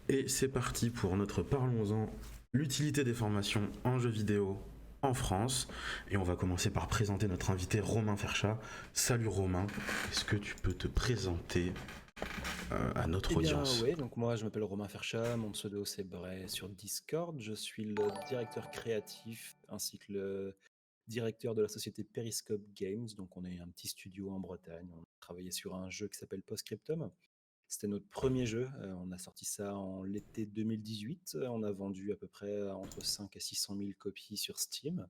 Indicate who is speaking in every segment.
Speaker 1: Et c'est parti pour notre Parlons-en, l'utilité des formations en jeux vidéo en France. Et on va commencer par présenter notre invité Romain Ferchat. Salut Romain, est-ce que tu peux te présenter à
Speaker 2: Eh
Speaker 1: notre
Speaker 2: bien,
Speaker 1: audience?
Speaker 2: ouais, donc moi je m'appelle Romain Ferchat, mon pseudo c'est Bray sur Discord. Je suis le directeur créatif ainsi que le directeur de la société Periscope Games. Donc on est un petit studio en Bretagne. On a travaillé sur un jeu qui s'appelle Postscriptum. C'était notre premier jeu. On a sorti ça en l'été 2018. On a vendu à peu près entre 5 et 600 000 copies sur Steam.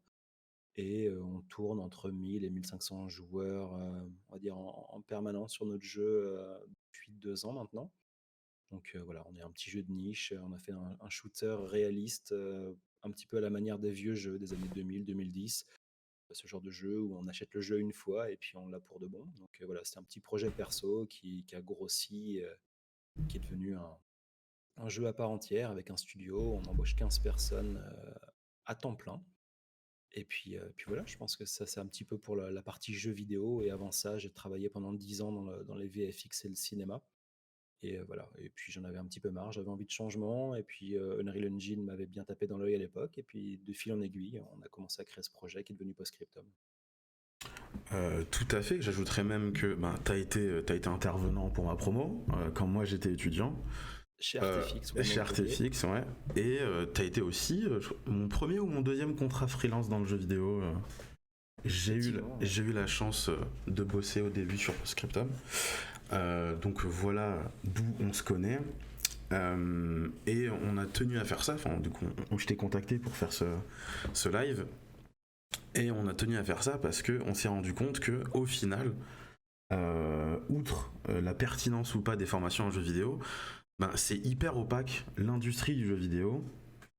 Speaker 2: Et on tourne entre 1000 et 1500 joueurs, on va dire, en permanence sur notre jeu depuis 2 ans maintenant. Donc voilà, on est un petit jeu de niche. On a fait un shooter réaliste, un petit peu à la manière des vieux jeux des années 2000-2010. Ce genre de jeu où on achète le jeu une fois et puis on l'a pour de bon. Donc voilà, c'est un petit projet perso qui a grossi, qui est devenu un jeu à part entière avec un studio. On embauche 15 personnes à temps plein. Et puis voilà, je pense que ça c'est un petit peu pour la partie jeu vidéo. Et avant ça, j'ai travaillé pendant 10 ans dans les VFX et le cinéma. Et voilà, et puis j'en avais un petit peu marre, j'avais envie de changement, et puis Unreal Engine m'avait bien tapé dans l'œil à l'époque, et puis de fil en aiguille, on a commencé à créer ce projet qui est devenu Postscriptum.
Speaker 1: Tout à fait, j'ajouterais même que t'as été intervenant pour ma promo quand moi j'étais étudiant
Speaker 2: Chez Artefix, ouais,
Speaker 1: chez
Speaker 2: Montpellier.
Speaker 1: RTFX, ouais. Et t'as été aussi mon premier ou mon deuxième contrat freelance dans le jeu vidéo.
Speaker 2: Effectivement, ouais.
Speaker 1: J'ai eu la chance de bosser au début sur Postscriptum. Donc voilà d'où on se connaît. Et on a tenu à faire ça. Enfin, du coup, je t'ai contacté pour faire ce live. Et on a tenu à faire ça parce qu'on s'est rendu compte que au final, outre la pertinence ou pas des formations en jeux vidéo, ben, c'est hyper opaque l'industrie du jeu vidéo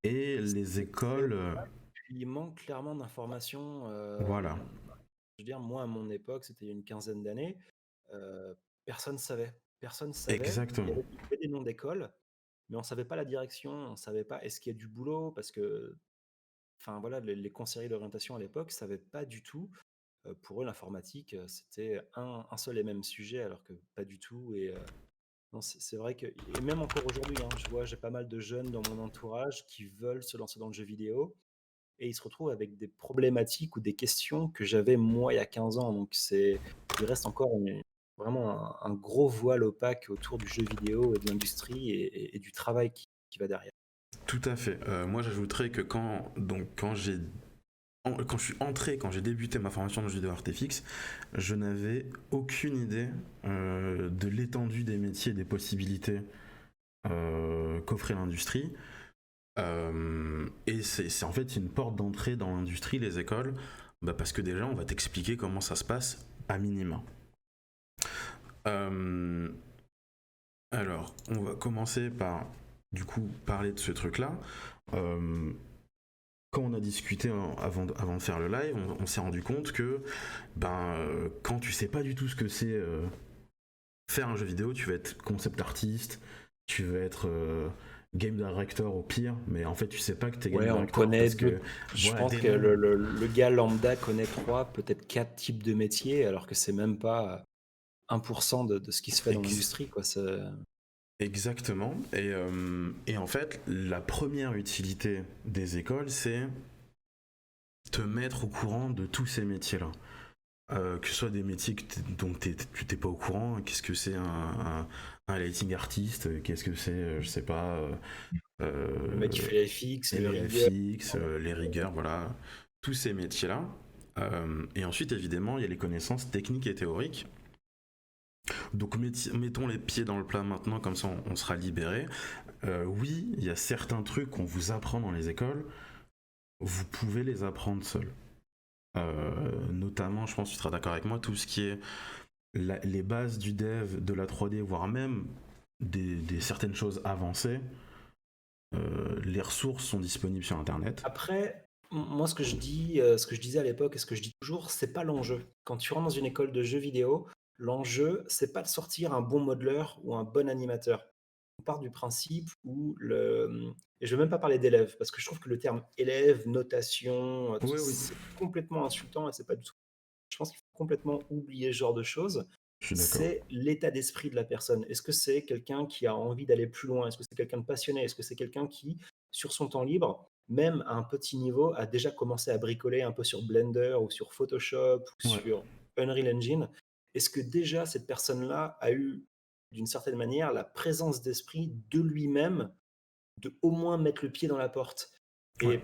Speaker 1: et les
Speaker 2: C'est très
Speaker 1: écoles.
Speaker 2: opaque, puis il manque clairement d'informations.
Speaker 1: Voilà,
Speaker 2: Je veux dire, moi, à mon époque, c'était il y a une quinzaine d'années, euh, personne ne savait. Personne ne savait.
Speaker 1: exactement.
Speaker 2: Il y avait des noms d'écoles, mais on ne savait pas la direction, on ne savait pas est-ce qu'il y a du boulot, parce que enfin voilà, les conseillers d'orientation à l'époque ne savaient pas du tout. Pour eux, l'informatique, c'était un seul et même sujet, alors que pas du tout. Et non, c'est vrai que, et même encore aujourd'hui, hein, j'ai pas mal de jeunes dans mon entourage qui veulent se lancer dans le jeu vidéo et ils se retrouvent avec des problématiques ou des questions que j'avais moi il y a 15 ans. Donc il reste encore vraiment un gros voile opaque autour du jeu vidéo et de l'industrie et du travail qui va derrière.
Speaker 1: Tout à fait. Moi, j'ajouterais que quand je suis entré, quand j'ai débuté ma formation de jeu vidéo Artefix, je n'avais aucune idée de l'étendue des métiers et des possibilités qu'offrait l'industrie. Et c'est en fait une porte d'entrée dans l'industrie, les écoles, bah parce que déjà, on va t'expliquer comment ça se passe à minima. Euh, alors, on va commencer par, du coup, parler de ce truc-là. Euh, Quand on a discuté avant de faire le live, on s'est rendu compte que quand tu sais pas du tout ce que c'est faire un jeu vidéo, tu vas être concept artiste, tu vas être game director au pire, mais en fait tu sais pas que t'es game
Speaker 2: Ouais, on
Speaker 1: director
Speaker 2: connaît
Speaker 1: parce
Speaker 2: deux.
Speaker 1: que
Speaker 2: Je
Speaker 1: voilà
Speaker 2: pense
Speaker 1: des
Speaker 2: que
Speaker 1: noms.
Speaker 2: le gars lambda connaît trois, peut-être quatre types de métiers, alors que c'est même pas 1% de ce qui se fait dans
Speaker 1: Ex-
Speaker 2: l'industrie, quoi.
Speaker 1: Exactement. Et en fait, la première utilité des écoles, c'est te mettre au courant de tous ces métiers-là. Que ce soit des métiers dont tu t'es pas au courant, qu'est-ce que c'est un lighting artiste, qu'est-ce que c'est, je sais pas,
Speaker 2: Le mec qui fait les FX, le
Speaker 1: les
Speaker 2: rigueur.
Speaker 1: FX, les rigueurs, voilà, tous ces métiers-là. Et ensuite, évidemment, il y a les connaissances techniques et théoriques. Donc, mettons les pieds dans le plat maintenant, comme ça on sera libéré. Oui, il y a certains trucs qu'on vous apprend dans les écoles, vous pouvez les apprendre seul. Notamment, je pense que tu seras d'accord avec moi, tout ce qui est les bases du dev, de la 3D, voire même des certaines choses avancées, les ressources sont disponibles sur Internet.
Speaker 2: Après, moi, ce que je dis, ce que je disais à l'époque et ce que je dis toujours, c'est pas l'enjeu. Quand tu rentres dans une école de jeux vidéo, l'enjeu, c'est pas de sortir un bon modeleur ou un bon animateur. On part du principe où et je veux même pas parler d'élève, parce que je trouve que le terme élève, notation, tout ça,
Speaker 1: Oui, oui,
Speaker 2: c'est complètement insultant et c'est pas du tout. Je pense qu'il faut complètement oublier ce genre de choses.
Speaker 1: Je suis d'accord.
Speaker 2: c'est l'état d'esprit de la personne. Est-ce que c'est quelqu'un qui a envie d'aller plus loin? Est-ce que c'est quelqu'un de passionné? Est-ce que c'est quelqu'un qui, sur son temps libre, même à un petit niveau, a déjà commencé à bricoler un peu sur Blender ou sur Photoshop ou
Speaker 1: Ouais,
Speaker 2: sur Unreal Engine? Est-ce que déjà cette personne-là a eu, d'une certaine manière, la présence d'esprit de lui-même, de au moins mettre le pied dans la porte?
Speaker 1: ouais,
Speaker 2: Et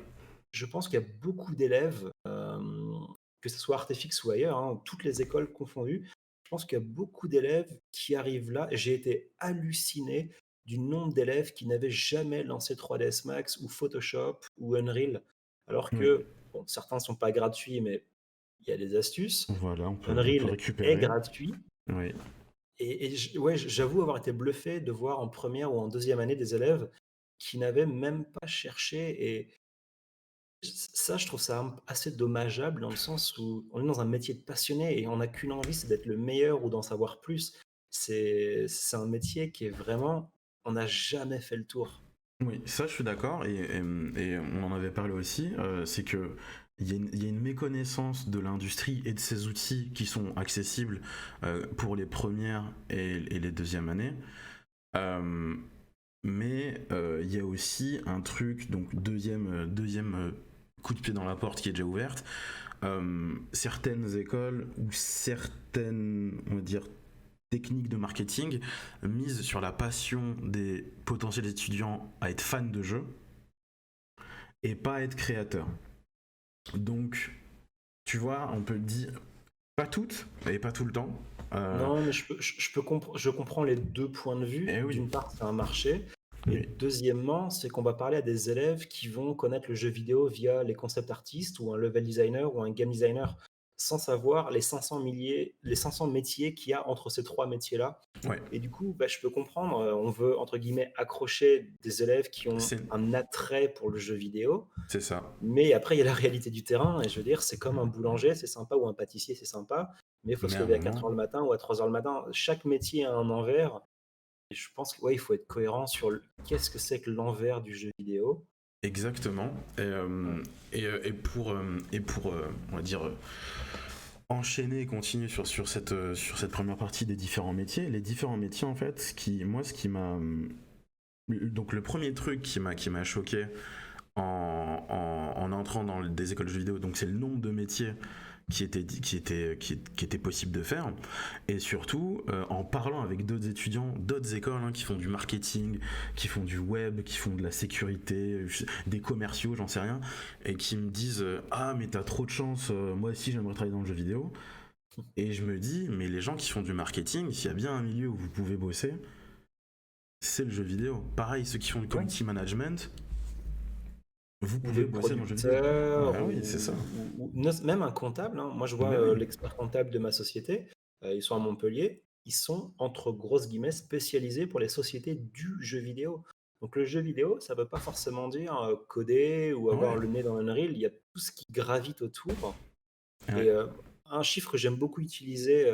Speaker 2: je pense qu'il y a beaucoup d'élèves, que ce soit Artefix ou ailleurs, hein, toutes les écoles confondues, je pense qu'il y a beaucoup d'élèves qui arrivent là et j'ai été halluciné du nombre d'élèves qui n'avaient jamais lancé 3ds Max ou Photoshop ou Unreal. Alors
Speaker 1: oui.
Speaker 2: que, bon, certains ne sont pas gratuits, mais il y a des astuces.
Speaker 1: Voilà, on peut
Speaker 2: Unreal est
Speaker 1: récupérer.
Speaker 2: gratuit
Speaker 1: Oui.
Speaker 2: ouais, j'avoue avoir été bluffé de voir en première ou en deuxième année des élèves qui n'avaient même pas cherché et ça, je trouve ça assez dommageable dans le sens où on est dans un métier de passionné et on n'a qu'une envie, c'est d'être le meilleur ou d'en savoir plus. C'est un métier qui est vraiment on n'a jamais fait le tour.
Speaker 1: Oui, ça je suis d'accord, et on en avait parlé aussi, c'est que il y a une méconnaissance de l'industrie et de ses outils qui sont accessibles pour les premières et les deuxièmes années. Euh, mais il y a aussi un truc, donc deuxième coup de pied dans la porte qui est déjà ouverte. Certaines écoles ou certaines, on va dire, techniques de marketing misent sur la passion des potentiels étudiants à être fans de jeux et pas à être créateurs. Donc, tu vois, on peut dire, pas toutes et pas tout le temps.
Speaker 2: Non, mais je comprends les 2 points de vue.
Speaker 1: Et oui,
Speaker 2: D'une part, c'est un marché et
Speaker 1: oui,
Speaker 2: deuxièmement, c'est qu'on va parler à des élèves qui vont connaître le jeu vidéo via les concept artistes ou un level designer ou un game designer, sans savoir les 500 métiers qu'il y a entre ces 3 métiers-là.
Speaker 1: ouais,
Speaker 2: Et du coup, bah, je peux comprendre, on veut entre guillemets «accrocher» des élèves qui ont
Speaker 1: c'est,
Speaker 2: un attrait pour le jeu vidéo,
Speaker 1: c'est ça.
Speaker 2: mais après il y a la réalité du terrain et je veux dire, c'est comme un boulanger, c'est sympa ou un pâtissier, c'est sympa, mais il faut
Speaker 1: Mais
Speaker 2: se
Speaker 1: à un
Speaker 2: lever à 4
Speaker 1: moment,
Speaker 2: heures le matin ou à 3 heures le matin. Chaque métier a un envers et je pense que, ouais, il faut être cohérent sur le qu'est-ce que c'est que l'envers du jeu vidéo?
Speaker 1: exactement.
Speaker 2: Ouais.
Speaker 1: Et pour on va dire, enchaîner et continuer sur cette première partie des différents métiers. Les différents métiers, en fait, ce qui m'a. Donc, le premier truc qui m'a choqué en entrant dans des écoles de jeux vidéo, donc c'est le nombre de métiers qui était possible de faire, et surtout en parlant avec d'autres étudiants d'autres écoles, hein, qui font du marketing, qui font du web, qui font de la sécurité, des commerciaux, j'en sais rien, et qui me disent ah mais t'as trop de chance, moi aussi j'aimerais travailler dans le jeu vidéo. Et je me dis mais les gens qui font du marketing, s'il y a bien un milieu où vous pouvez bosser, c'est le jeu vidéo. Pareil, ceux qui font du
Speaker 2: Ouais.
Speaker 1: community management, vous
Speaker 2: Ou
Speaker 1: pouvez
Speaker 2: des
Speaker 1: bosser dans le jeu vidéo. Ouais,
Speaker 2: producteurs
Speaker 1: oui, c'est ça.
Speaker 2: ou même un comptable, hein. Moi, je vois,
Speaker 1: Mais oui,
Speaker 2: l'expert comptable de ma société, ils sont à Montpellier. Ils sont, entre grosses guillemets, «spécialisés» pour les sociétés du jeu vidéo. Donc le jeu vidéo, ça ne veut pas forcément dire, coder ou avoir
Speaker 1: ouais,
Speaker 2: le nez dans Unreal. Il y a tout ce qui gravite autour
Speaker 1: ouais,
Speaker 2: et un chiffre que j'aime beaucoup utiliser,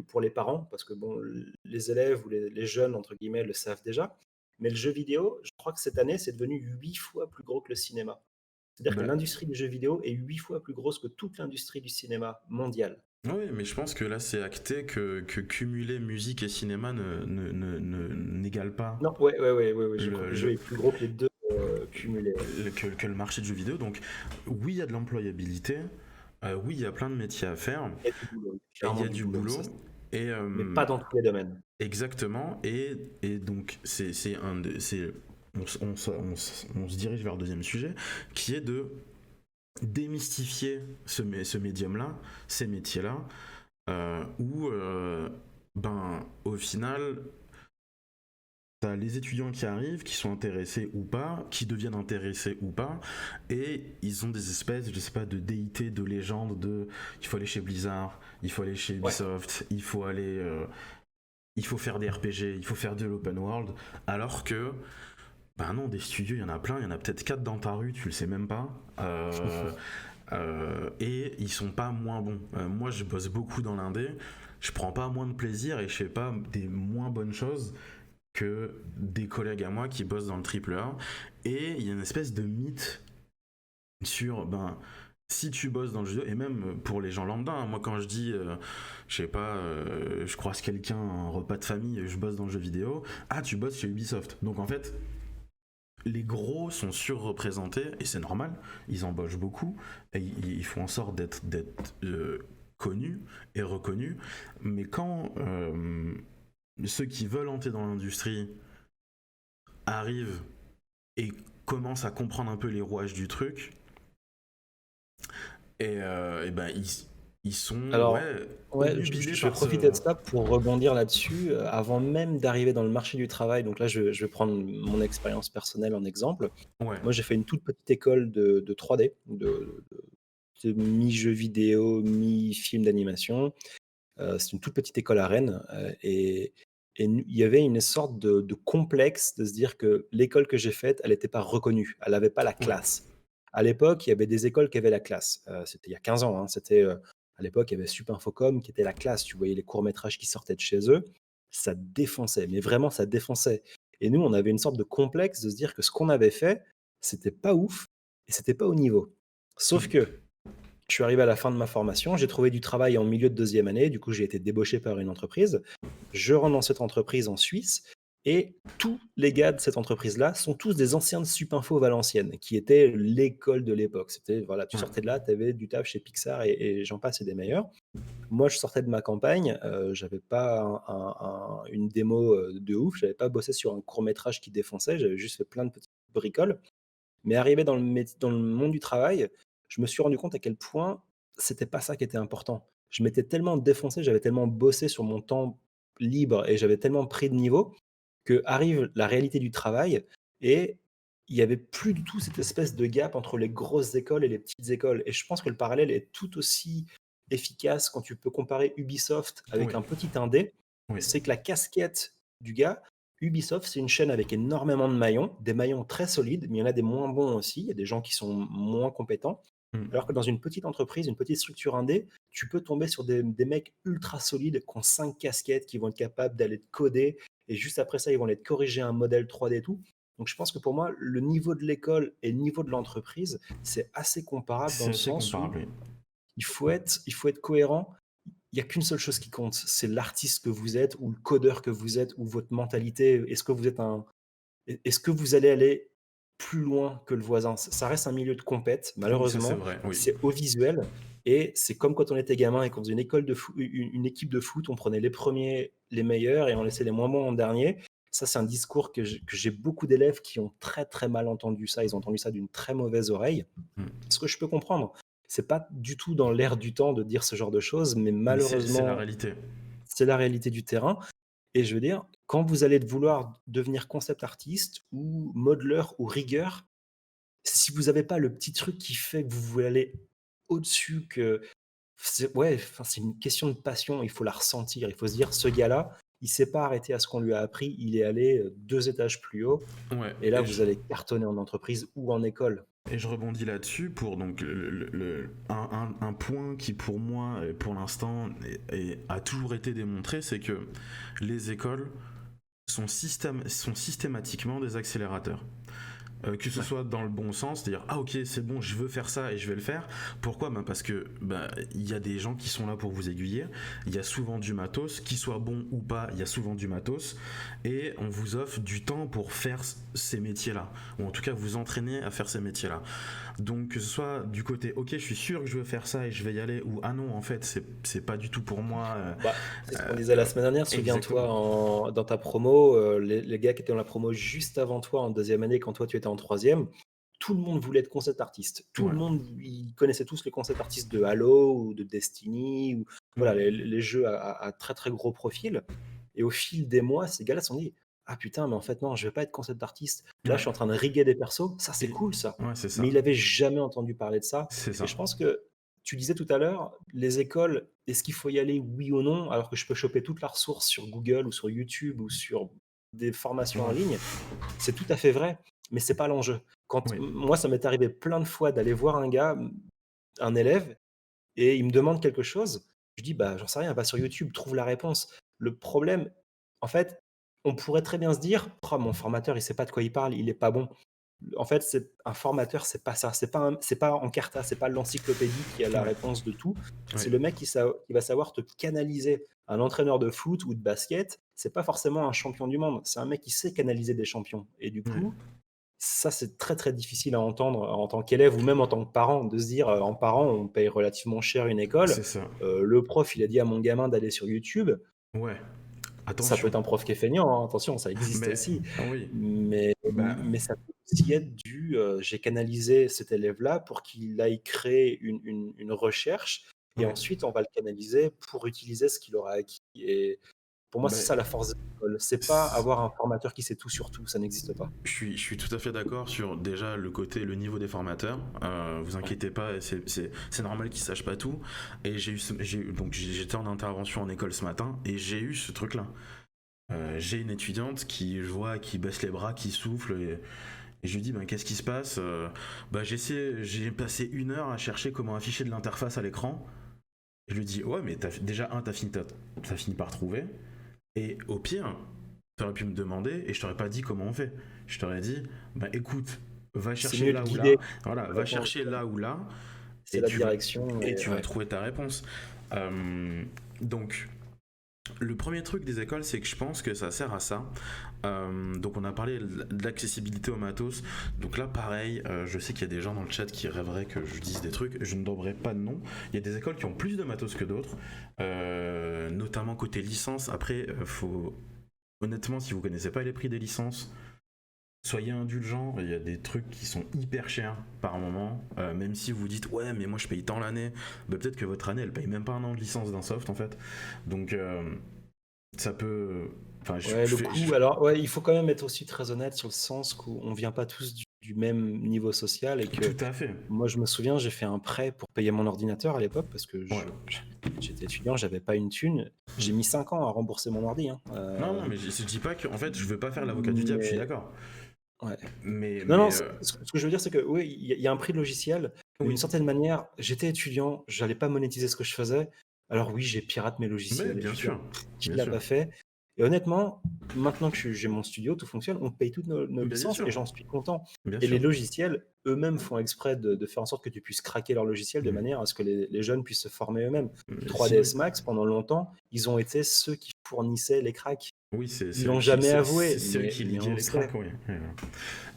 Speaker 2: pour les parents parce que bon, les élèves ou les «jeunes» entre guillemets le savent déjà, mais le jeu vidéo, je crois que cette année, c'est devenu 8 fois plus gros que le cinéma. C'est-à-dire que
Speaker 1: bah,
Speaker 2: l'industrie du jeu vidéo est 8 fois plus grosse que toute l'industrie du cinéma mondial.
Speaker 1: oui, mais je pense que là, c'est acté que cumuler musique et cinéma n'égale pas
Speaker 2: Non, ouais, ouais, ouais, ouais, ouais, je crois que
Speaker 1: le,
Speaker 2: le jeu
Speaker 1: le-
Speaker 2: est plus gros que les 2 cumulés, ouais.
Speaker 1: que le marché du jeu vidéo. Donc, oui, il y a de l'employabilité, oui, il y a plein de métiers à faire,
Speaker 2: Il y a du boulot,
Speaker 1: et il y
Speaker 2: clairement
Speaker 1: a
Speaker 2: du
Speaker 1: du
Speaker 2: boulot,
Speaker 1: boulot, et
Speaker 2: mais pas dans tous les domaines.
Speaker 1: exactement, et donc, on se dirige vers le deuxième sujet, qui est de démystifier ce médium-là, ces métiers-là, où, ben, au final, t'as les étudiants qui arrivent, qui sont intéressés ou pas, qui deviennent intéressés ou pas, et ils ont des espèces, je sais pas, de déités, de légendes, il faut aller chez Blizzard, il faut aller chez
Speaker 2: Ouais,
Speaker 1: Ubisoft, il faut faire des RPG, il faut faire de l'open world, alors que, ben non, des studios, il y en a plein, il y en a peut-être 4 dans ta rue, tu le sais même pas. Et ils sont pas moins bons. Moi, je bosse beaucoup dans l'indé, je prends pas moins de plaisir et je fais pas des moins bonnes choses que des collègues à moi qui bossent dans le triple A. Et il y a une espèce de mythe sur, ben, si tu bosses dans le jeu vidéo, et même pour les gens lambda, hein, moi quand je dis, je sais pas, je croise quelqu'un, un repas de famille, je bosse dans le jeu vidéo, ah tu bosses chez Ubisoft. Donc en fait, les gros sont surreprésentés, et c'est normal, ils embauchent beaucoup, et ils font en sorte d'être connus et reconnus, mais quand ceux qui veulent entrer dans l'industrie arrivent et commencent à comprendre un peu les rouages du truc, et ben ils sont
Speaker 2: Alors,
Speaker 1: ouais
Speaker 2: ouais, je
Speaker 1: obnubilés
Speaker 2: je vais
Speaker 1: par ce.
Speaker 2: profiter de ça pour rebondir là-dessus, avant même d'arriver dans le marché du travail, donc là, je vais prendre mon expérience personnelle en exemple.
Speaker 1: Ouais,
Speaker 2: Moi, j'ai fait une toute petite école de 3D, de mi-jeux vidéo, mi-film d'animation. C'est une toute petite école à Rennes, et nous il y avait une sorte de complexe de se dire que l'école que j'ai faite, elle n'était pas reconnue, elle avait pas la
Speaker 1: ouais,
Speaker 2: classe. À l'époque, il y avait des écoles qui avaient la classe, c'était il y a 15 ans, hein, c'était, à l'époque, il y avait Supinfocom qui était la classe. Tu voyais les courts métrages qui sortaient de chez eux, ça défonçait, mais vraiment ça défonçait, et nous, on avait une sorte de complexe de se dire que ce qu'on avait fait, c'était pas ouf et c'était pas au niveau. Sauf
Speaker 1: mm,
Speaker 2: que je suis arrivé à la fin de ma formation, j'ai trouvé du travail en milieu de deuxième année, du coup j'ai été débauché par une entreprise. Je rentre dans cette entreprise en Suisse et tous les gars de cette entreprise-là sont tous des anciens de Supinfo Valenciennes, qui était l'école de l'époque. C'était voilà, tu
Speaker 1: ouais,
Speaker 2: sortais de là, tu avais du taf chez Pixar et j'en passe et des meilleurs. Moi, je sortais de ma campagne, j'avais pas une démo, de ouf, j'avais pas bossé sur un court métrage qui défonçait, j'avais juste fait plein de petites bricoles. Mais arrivé dans le monde du travail, je me suis rendu compte à quel point c'était pas ça qui était important. Je m'étais tellement défoncé, j'avais tellement bossé sur mon temps libre et j'avais tellement pris de niveau que arrive la réalité du travail et il y avait plus du tout cette espèce de gap entre les grosses écoles et les petites écoles, et je pense que le parallèle est tout aussi efficace quand tu peux comparer Ubisoft avec
Speaker 1: oui,
Speaker 2: un petit indé.
Speaker 1: oui,
Speaker 2: C'est que la casquette du gars, Ubisoft, c'est une chaîne avec énormément de maillons, des maillons très solides, mais il y en a des moins bons aussi. Il y a des gens qui sont moins compétents. Alors que
Speaker 1: mm,
Speaker 2: dans une petite entreprise, une petite structure indé, tu peux tomber sur des mecs ultra solides qui ont 5 casquettes, qui vont être capables d'aller te coder, et juste après ça, ils vont aller te corriger un modèle 3D et tout. Donc je pense que pour moi, le niveau de l'école et le niveau de l'entreprise, c'est assez comparable dans
Speaker 1: c'est
Speaker 2: le
Speaker 1: assez
Speaker 2: sens où
Speaker 1: comparable. Oui.
Speaker 2: il faut être cohérent. Il y a qu'une seule chose qui compte, c'est l'artiste que vous êtes ou le codeur que vous êtes ou votre mentalité. Est-ce que vous allez aller plus loin que le voisin? Ça reste un milieu de compète,
Speaker 1: Oui, ça c'est
Speaker 2: malheureusement,
Speaker 1: vrai, oui.
Speaker 2: c'est au visuel, et c'est comme quand on était gamin et qu'on faisait une école de foot, une équipe de foot, on prenait les premiers, les meilleurs et on laissait les moins bons en dernier. Ça, c'est un discours que j'ai beaucoup d'élèves qui ont très, très mal entendu ça. Ils ont entendu ça d'une très mauvaise oreille.
Speaker 1: Mm.
Speaker 2: Ce que je peux comprendre. C'est pas du tout dans l'air du temps de dire ce genre de choses, mais
Speaker 1: Mais c'est la
Speaker 2: malheureusement,
Speaker 1: réalité.
Speaker 2: c'est la réalité du terrain. Et je veux dire, quand vous allez vouloir devenir concept artiste ou modeleur ou rigueur, si vous avez pas le petit truc qui fait que vous voulez aller au-dessus, que c'est ouais, enfin, c'est une question de passion, il faut la ressentir. Il faut se dire: «Ce gars-là, il s'est pas arrêté à ce qu'on lui a appris, il est allé, 2 étages plus haut»,
Speaker 1: Ouais,
Speaker 2: et là, vous allez cartonner en entreprise ou en école.
Speaker 1: et je rebondis là-dessus pour donc un point qui pour moi, pour l'instant, a toujours été démontré, c'est que les écoles sont systématiquement des accélérateurs. Que ce
Speaker 2: Ouais.
Speaker 1: soit dans le bon sens, c'est-à-dire ah ok c'est bon je veux faire ça et je vais le faire. Pourquoi? Ben parce que il y a des gens qui sont là pour vous aiguiller. Il y a souvent du matos, qu'il soit bon ou pas, il y a souvent du matos et on vous offre du temps pour faire ces métiers-là ou en tout cas vous entraîner à faire ces métiers-là. Donc que ce soit du côté ok je suis sûr que je veux faire ça et je vais y aller ou ah non en fait c'est pas du tout pour moi.
Speaker 2: Bah, c'est ce qu'on
Speaker 1: Euh,
Speaker 2: disait la semaine dernière.
Speaker 1: Exactement.
Speaker 2: Souviens-toi, dans ta promo, les gars qui étaient dans la promo juste avant toi en deuxième année, quand toi tu étais en troisième, tout le monde voulait être concept artiste. Tout le
Speaker 1: Ouais.
Speaker 2: monde, ils connaissaient tous les concept artistes de Halo ou de Destiny, ou voilà,
Speaker 1: Mm.
Speaker 2: les jeux à très très gros profil. Et au fil des mois, ces gars-là se sont dit: «Ah putain, mais en fait non, je vais pas être concept artiste. Là, je
Speaker 1: Ouais.
Speaker 2: suis en train de riguer des persos, ça c'est
Speaker 1: Et
Speaker 2: cool ça».
Speaker 1: ouais c'est
Speaker 2: Mais
Speaker 1: ça.
Speaker 2: il avait jamais entendu parler de ça.
Speaker 1: C'est
Speaker 2: Et
Speaker 1: ça.
Speaker 2: je pense que tu disais tout à l'heure, les écoles, est-ce qu'il faut y aller, oui ou non? Alors que je peux choper toute la ressource sur Google ou sur YouTube ou sur des formations en
Speaker 1: Ouais.
Speaker 2: ligne. C'est tout à fait vrai, mais c'est pas l'enjeu. Quand
Speaker 1: Oui.
Speaker 2: moi, ça m'est arrivé plein de fois d'aller voir un gars, un élève, et il me demande quelque chose. Je dis: «Bah, j'en sais rien, va sur YouTube, trouve la réponse». Le problème, en fait, on pourrait très bien se dire: «Oh, mon formateur, il sait pas de quoi il parle, il est pas bon». En fait, c'est un formateur, c'est pas ça. C'est pas Encarta, c'est pas l'encyclopédie qui a la
Speaker 1: Ouais,
Speaker 2: réponse de tout. C'est
Speaker 1: ouais,
Speaker 2: le mec qui va savoir te canaliser. Un entraîneur de foot ou de basket, c'est pas forcément un champion du monde. C'est un mec qui sait canaliser des champions. Et du
Speaker 1: ouais,
Speaker 2: coup, ça, c'est très, très difficile à entendre en tant qu'élève ou même en tant que parent, de se dire, en parent, on paye relativement cher une école.
Speaker 1: c'est ça.
Speaker 2: Le prof, il a dit à mon gamin d'aller sur YouTube.
Speaker 1: Ouais,
Speaker 2: Ça peut
Speaker 1: attention.
Speaker 2: être un prof qui est feignant, hein, attention, ça existe
Speaker 1: Mais
Speaker 2: aussi.
Speaker 1: oui, bah,
Speaker 2: Mais ça peut aussi être j'ai canalisé cet élève-là pour qu'il aille créer une recherche et
Speaker 1: ouais,
Speaker 2: ensuite on va le canaliser pour utiliser ce qu'il aura acquis et pour moi, c'est
Speaker 1: bah,
Speaker 2: ça la force de l'école. C'est pas
Speaker 1: c-
Speaker 2: avoir un formateur qui sait tout sur tout, ça n'existe pas.
Speaker 1: je suis tout à fait d'accord sur déjà le niveau des formateurs. Vous
Speaker 2: Ouais.
Speaker 1: inquiétez pas, c'est normal qu'ils sachent pas tout. Et donc j'étais en intervention en école ce matin et j'ai eu ce truc-là. J'ai une étudiante qui, je vois, qui baisse les bras, qui souffle et je lui dis ben, qu'est-ce qui se passe. J'ai passé 1 heure à chercher comment afficher de l'interface à l'écran. Je lui dis ouais mais déjà t'as fini par trouver. Et au pire, t'aurais pu me demander et je t'aurais pas dit comment on fait. Je t'aurais dit, bah écoute, va
Speaker 2: C'est
Speaker 1: chercher
Speaker 2: mieux de
Speaker 1: là ou là,
Speaker 2: guider
Speaker 1: voilà,
Speaker 2: la
Speaker 1: va
Speaker 2: réponse,
Speaker 1: chercher là ou là
Speaker 2: c'est
Speaker 1: et
Speaker 2: la
Speaker 1: tu vas,
Speaker 2: direction
Speaker 1: et
Speaker 2: et
Speaker 1: tu vas
Speaker 2: ouais.
Speaker 1: trouver ta réponse. Donc, le premier truc des écoles, c'est que je pense que ça sert à ça. Donc on a parlé de l'accessibilité au matos. Donc là, pareil, je sais qu'il y a des gens dans le chat qui rêveraient que je dise des trucs. Je ne donnerai pas de nom. Il y a des écoles qui ont plus de matos que d'autres, notamment côté licence. Après, honnêtement, si vous connaissez pas les prix des licences, soyez indulgents. Il y a des trucs qui sont hyper chers par moment. Même si vous dites ouais, mais moi je paye tant l'année, bah, peut-être que votre année elle paye même pas 1 an de licence d'un soft en fait. Donc ça peut. Enfin,
Speaker 2: Ouais, le coût, alors ouais, il faut quand même être aussi très honnête sur le sens qu'on vient pas tous du même niveau social et que
Speaker 1: tout à fait.
Speaker 2: moi, je me souviens, j'ai fait un prêt pour payer mon ordinateur à l'époque parce que
Speaker 1: Ouais.
Speaker 2: j'étais étudiant, j'avais pas une thune. J'ai mis 5 ans à rembourser mon ordi, hein,
Speaker 1: Non, non, mais je dis pas que. En fait, je veux pas faire l'avocat du diable, je suis
Speaker 2: mais
Speaker 1: d'accord.
Speaker 2: ouais.
Speaker 1: Mais.
Speaker 2: Non, non,
Speaker 1: mais
Speaker 2: ce que je veux dire, c'est que oui, il y a un prix de logiciel, mais d'une
Speaker 1: oui.
Speaker 2: certaine manière, j'étais étudiant, j'allais pas monétiser ce que je faisais. Alors oui, j'ai pirate mes
Speaker 1: Mais
Speaker 2: logiciels et je
Speaker 1: bien
Speaker 2: veux dire,
Speaker 1: sûr.
Speaker 2: qui
Speaker 1: Bien
Speaker 2: l'a
Speaker 1: sûr.
Speaker 2: pas fait? Et honnêtement, maintenant que j'ai mon studio, tout fonctionne, on paye toutes nos
Speaker 1: Bien
Speaker 2: licences
Speaker 1: sûr.
Speaker 2: et j'en suis content.
Speaker 1: Bien
Speaker 2: Et les
Speaker 1: sûr.
Speaker 2: logiciels, eux-mêmes font exprès de faire en sorte que tu puisses craquer leur logiciel de
Speaker 1: Mm.
Speaker 2: manière à ce que les jeunes puissent se former eux-mêmes.
Speaker 1: Sinon,
Speaker 2: 3ds Max, pendant longtemps, ils ont été ceux qui fournissaient les cracks.
Speaker 1: oui,
Speaker 2: Ils l'ont jamais avoué,
Speaker 1: c'est eux qui
Speaker 2: mais
Speaker 1: liguaient
Speaker 2: on le
Speaker 1: les cracks,
Speaker 2: sait.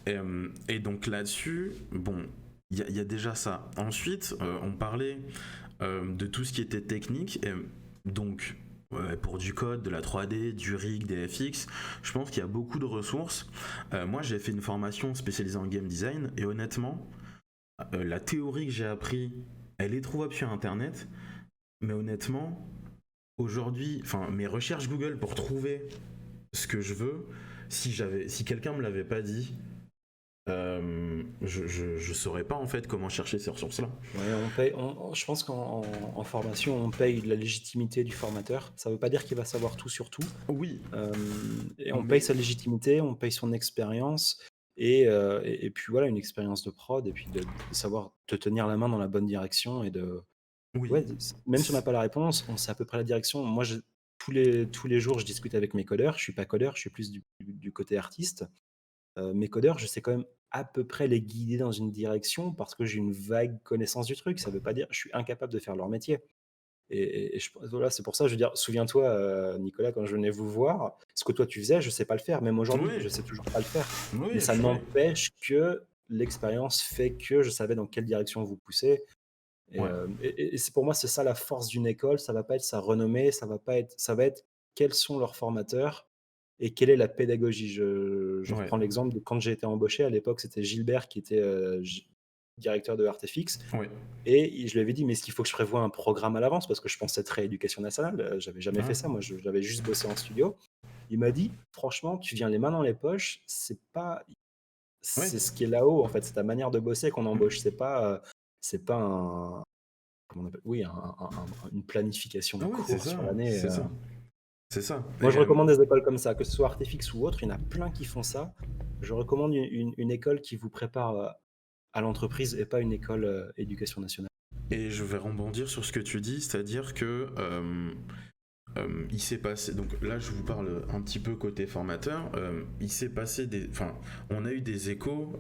Speaker 1: oui. Et donc là-dessus, bon, il y a déjà ça. Ensuite, on parlait de tout ce qui était technique. Et donc, pour du code, de la 3D, du rig, des FX, je pense qu'il y a beaucoup de ressources. Moi, j'ai fait une formation spécialisée en game design. Et honnêtement, la théorie que j'ai appris, elle est trouvable sur Internet. Mais honnêtement, aujourd'hui, enfin, mes recherches Google pour trouver ce que je veux, si quelqu'un me l'avait pas dit, je saurais pas en fait comment chercher ces ressources-là.
Speaker 2: Ouais, on paye, je pense qu'en formation, on paye la légitimité du formateur. Ça ne veut pas dire qu'il va savoir tout sur tout.
Speaker 1: Oui,
Speaker 2: Et on paye
Speaker 1: mais
Speaker 2: sa légitimité, on paye son expérience et puis voilà, une expérience de prod et puis de savoir te tenir la main dans la bonne direction et
Speaker 1: oui,
Speaker 2: ouais, même si on n'a pas la réponse, on sait à peu près la direction. Moi, tous les jours, je discute avec mes codeurs. Je suis pas codeur, je suis plus du côté artiste. Mes codeurs, je sais quand même à peu près les guider dans une direction parce que j'ai une vague connaissance du truc. Ça veut pas dire je suis incapable de faire leur métier et je voilà, c'est pour ça, je veux dire, souviens-toi, Nicolas, quand je venais vous voir, ce que toi tu faisais, je sais pas le faire. Même aujourd'hui,
Speaker 1: oui,
Speaker 2: je sais toujours pas le faire. Mais
Speaker 1: oui,
Speaker 2: ça
Speaker 1: oui,
Speaker 2: n'empêche que l'expérience fait que je savais dans quelle direction vous poussez
Speaker 1: ouais,
Speaker 2: et c'est pour moi, c'est ça la force d'une école. Ça va pas être sa renommée, ça va être quels sont leurs formateurs et quelle est la pédagogie. Je
Speaker 1: ouais,
Speaker 2: reprends l'exemple de quand j'ai été embauché à l'époque, c'était Gilbert qui était, directeur de Artefix
Speaker 1: ouais.
Speaker 2: et je lui avais dit: «Mais est-ce qu'il faut que je prévoie un programme à l'avance?» parce que je pensais être rééducation nationale, j'avais jamais fait
Speaker 1: Ah,
Speaker 2: ça, moi j'avais juste bossé en studio. Il m'a dit: «Franchement, tu viens les mains dans les poches,
Speaker 1: ouais,
Speaker 2: c'est ce qui est là-haut en fait, c'est ta manière de bosser qu'on embauche, c'est pas un comment on appelle? Oui, une planification de
Speaker 1: ah ouais, c'est
Speaker 2: cours sur
Speaker 1: ça,
Speaker 2: l'année,
Speaker 1: c'est ça, c'est ça.
Speaker 2: Moi, je recommande des écoles comme ça, que ce soit Artefix ou autre, il y en a plein qui font ça. Je recommande une école qui vous prépare, à l'entreprise et pas une école, éducation nationale.
Speaker 1: Et je vais rebondir sur ce que tu dis, c'est-à-dire que il s'est passé, donc là je vous parle un petit peu côté formateur, il s'est passé on a eu des échos,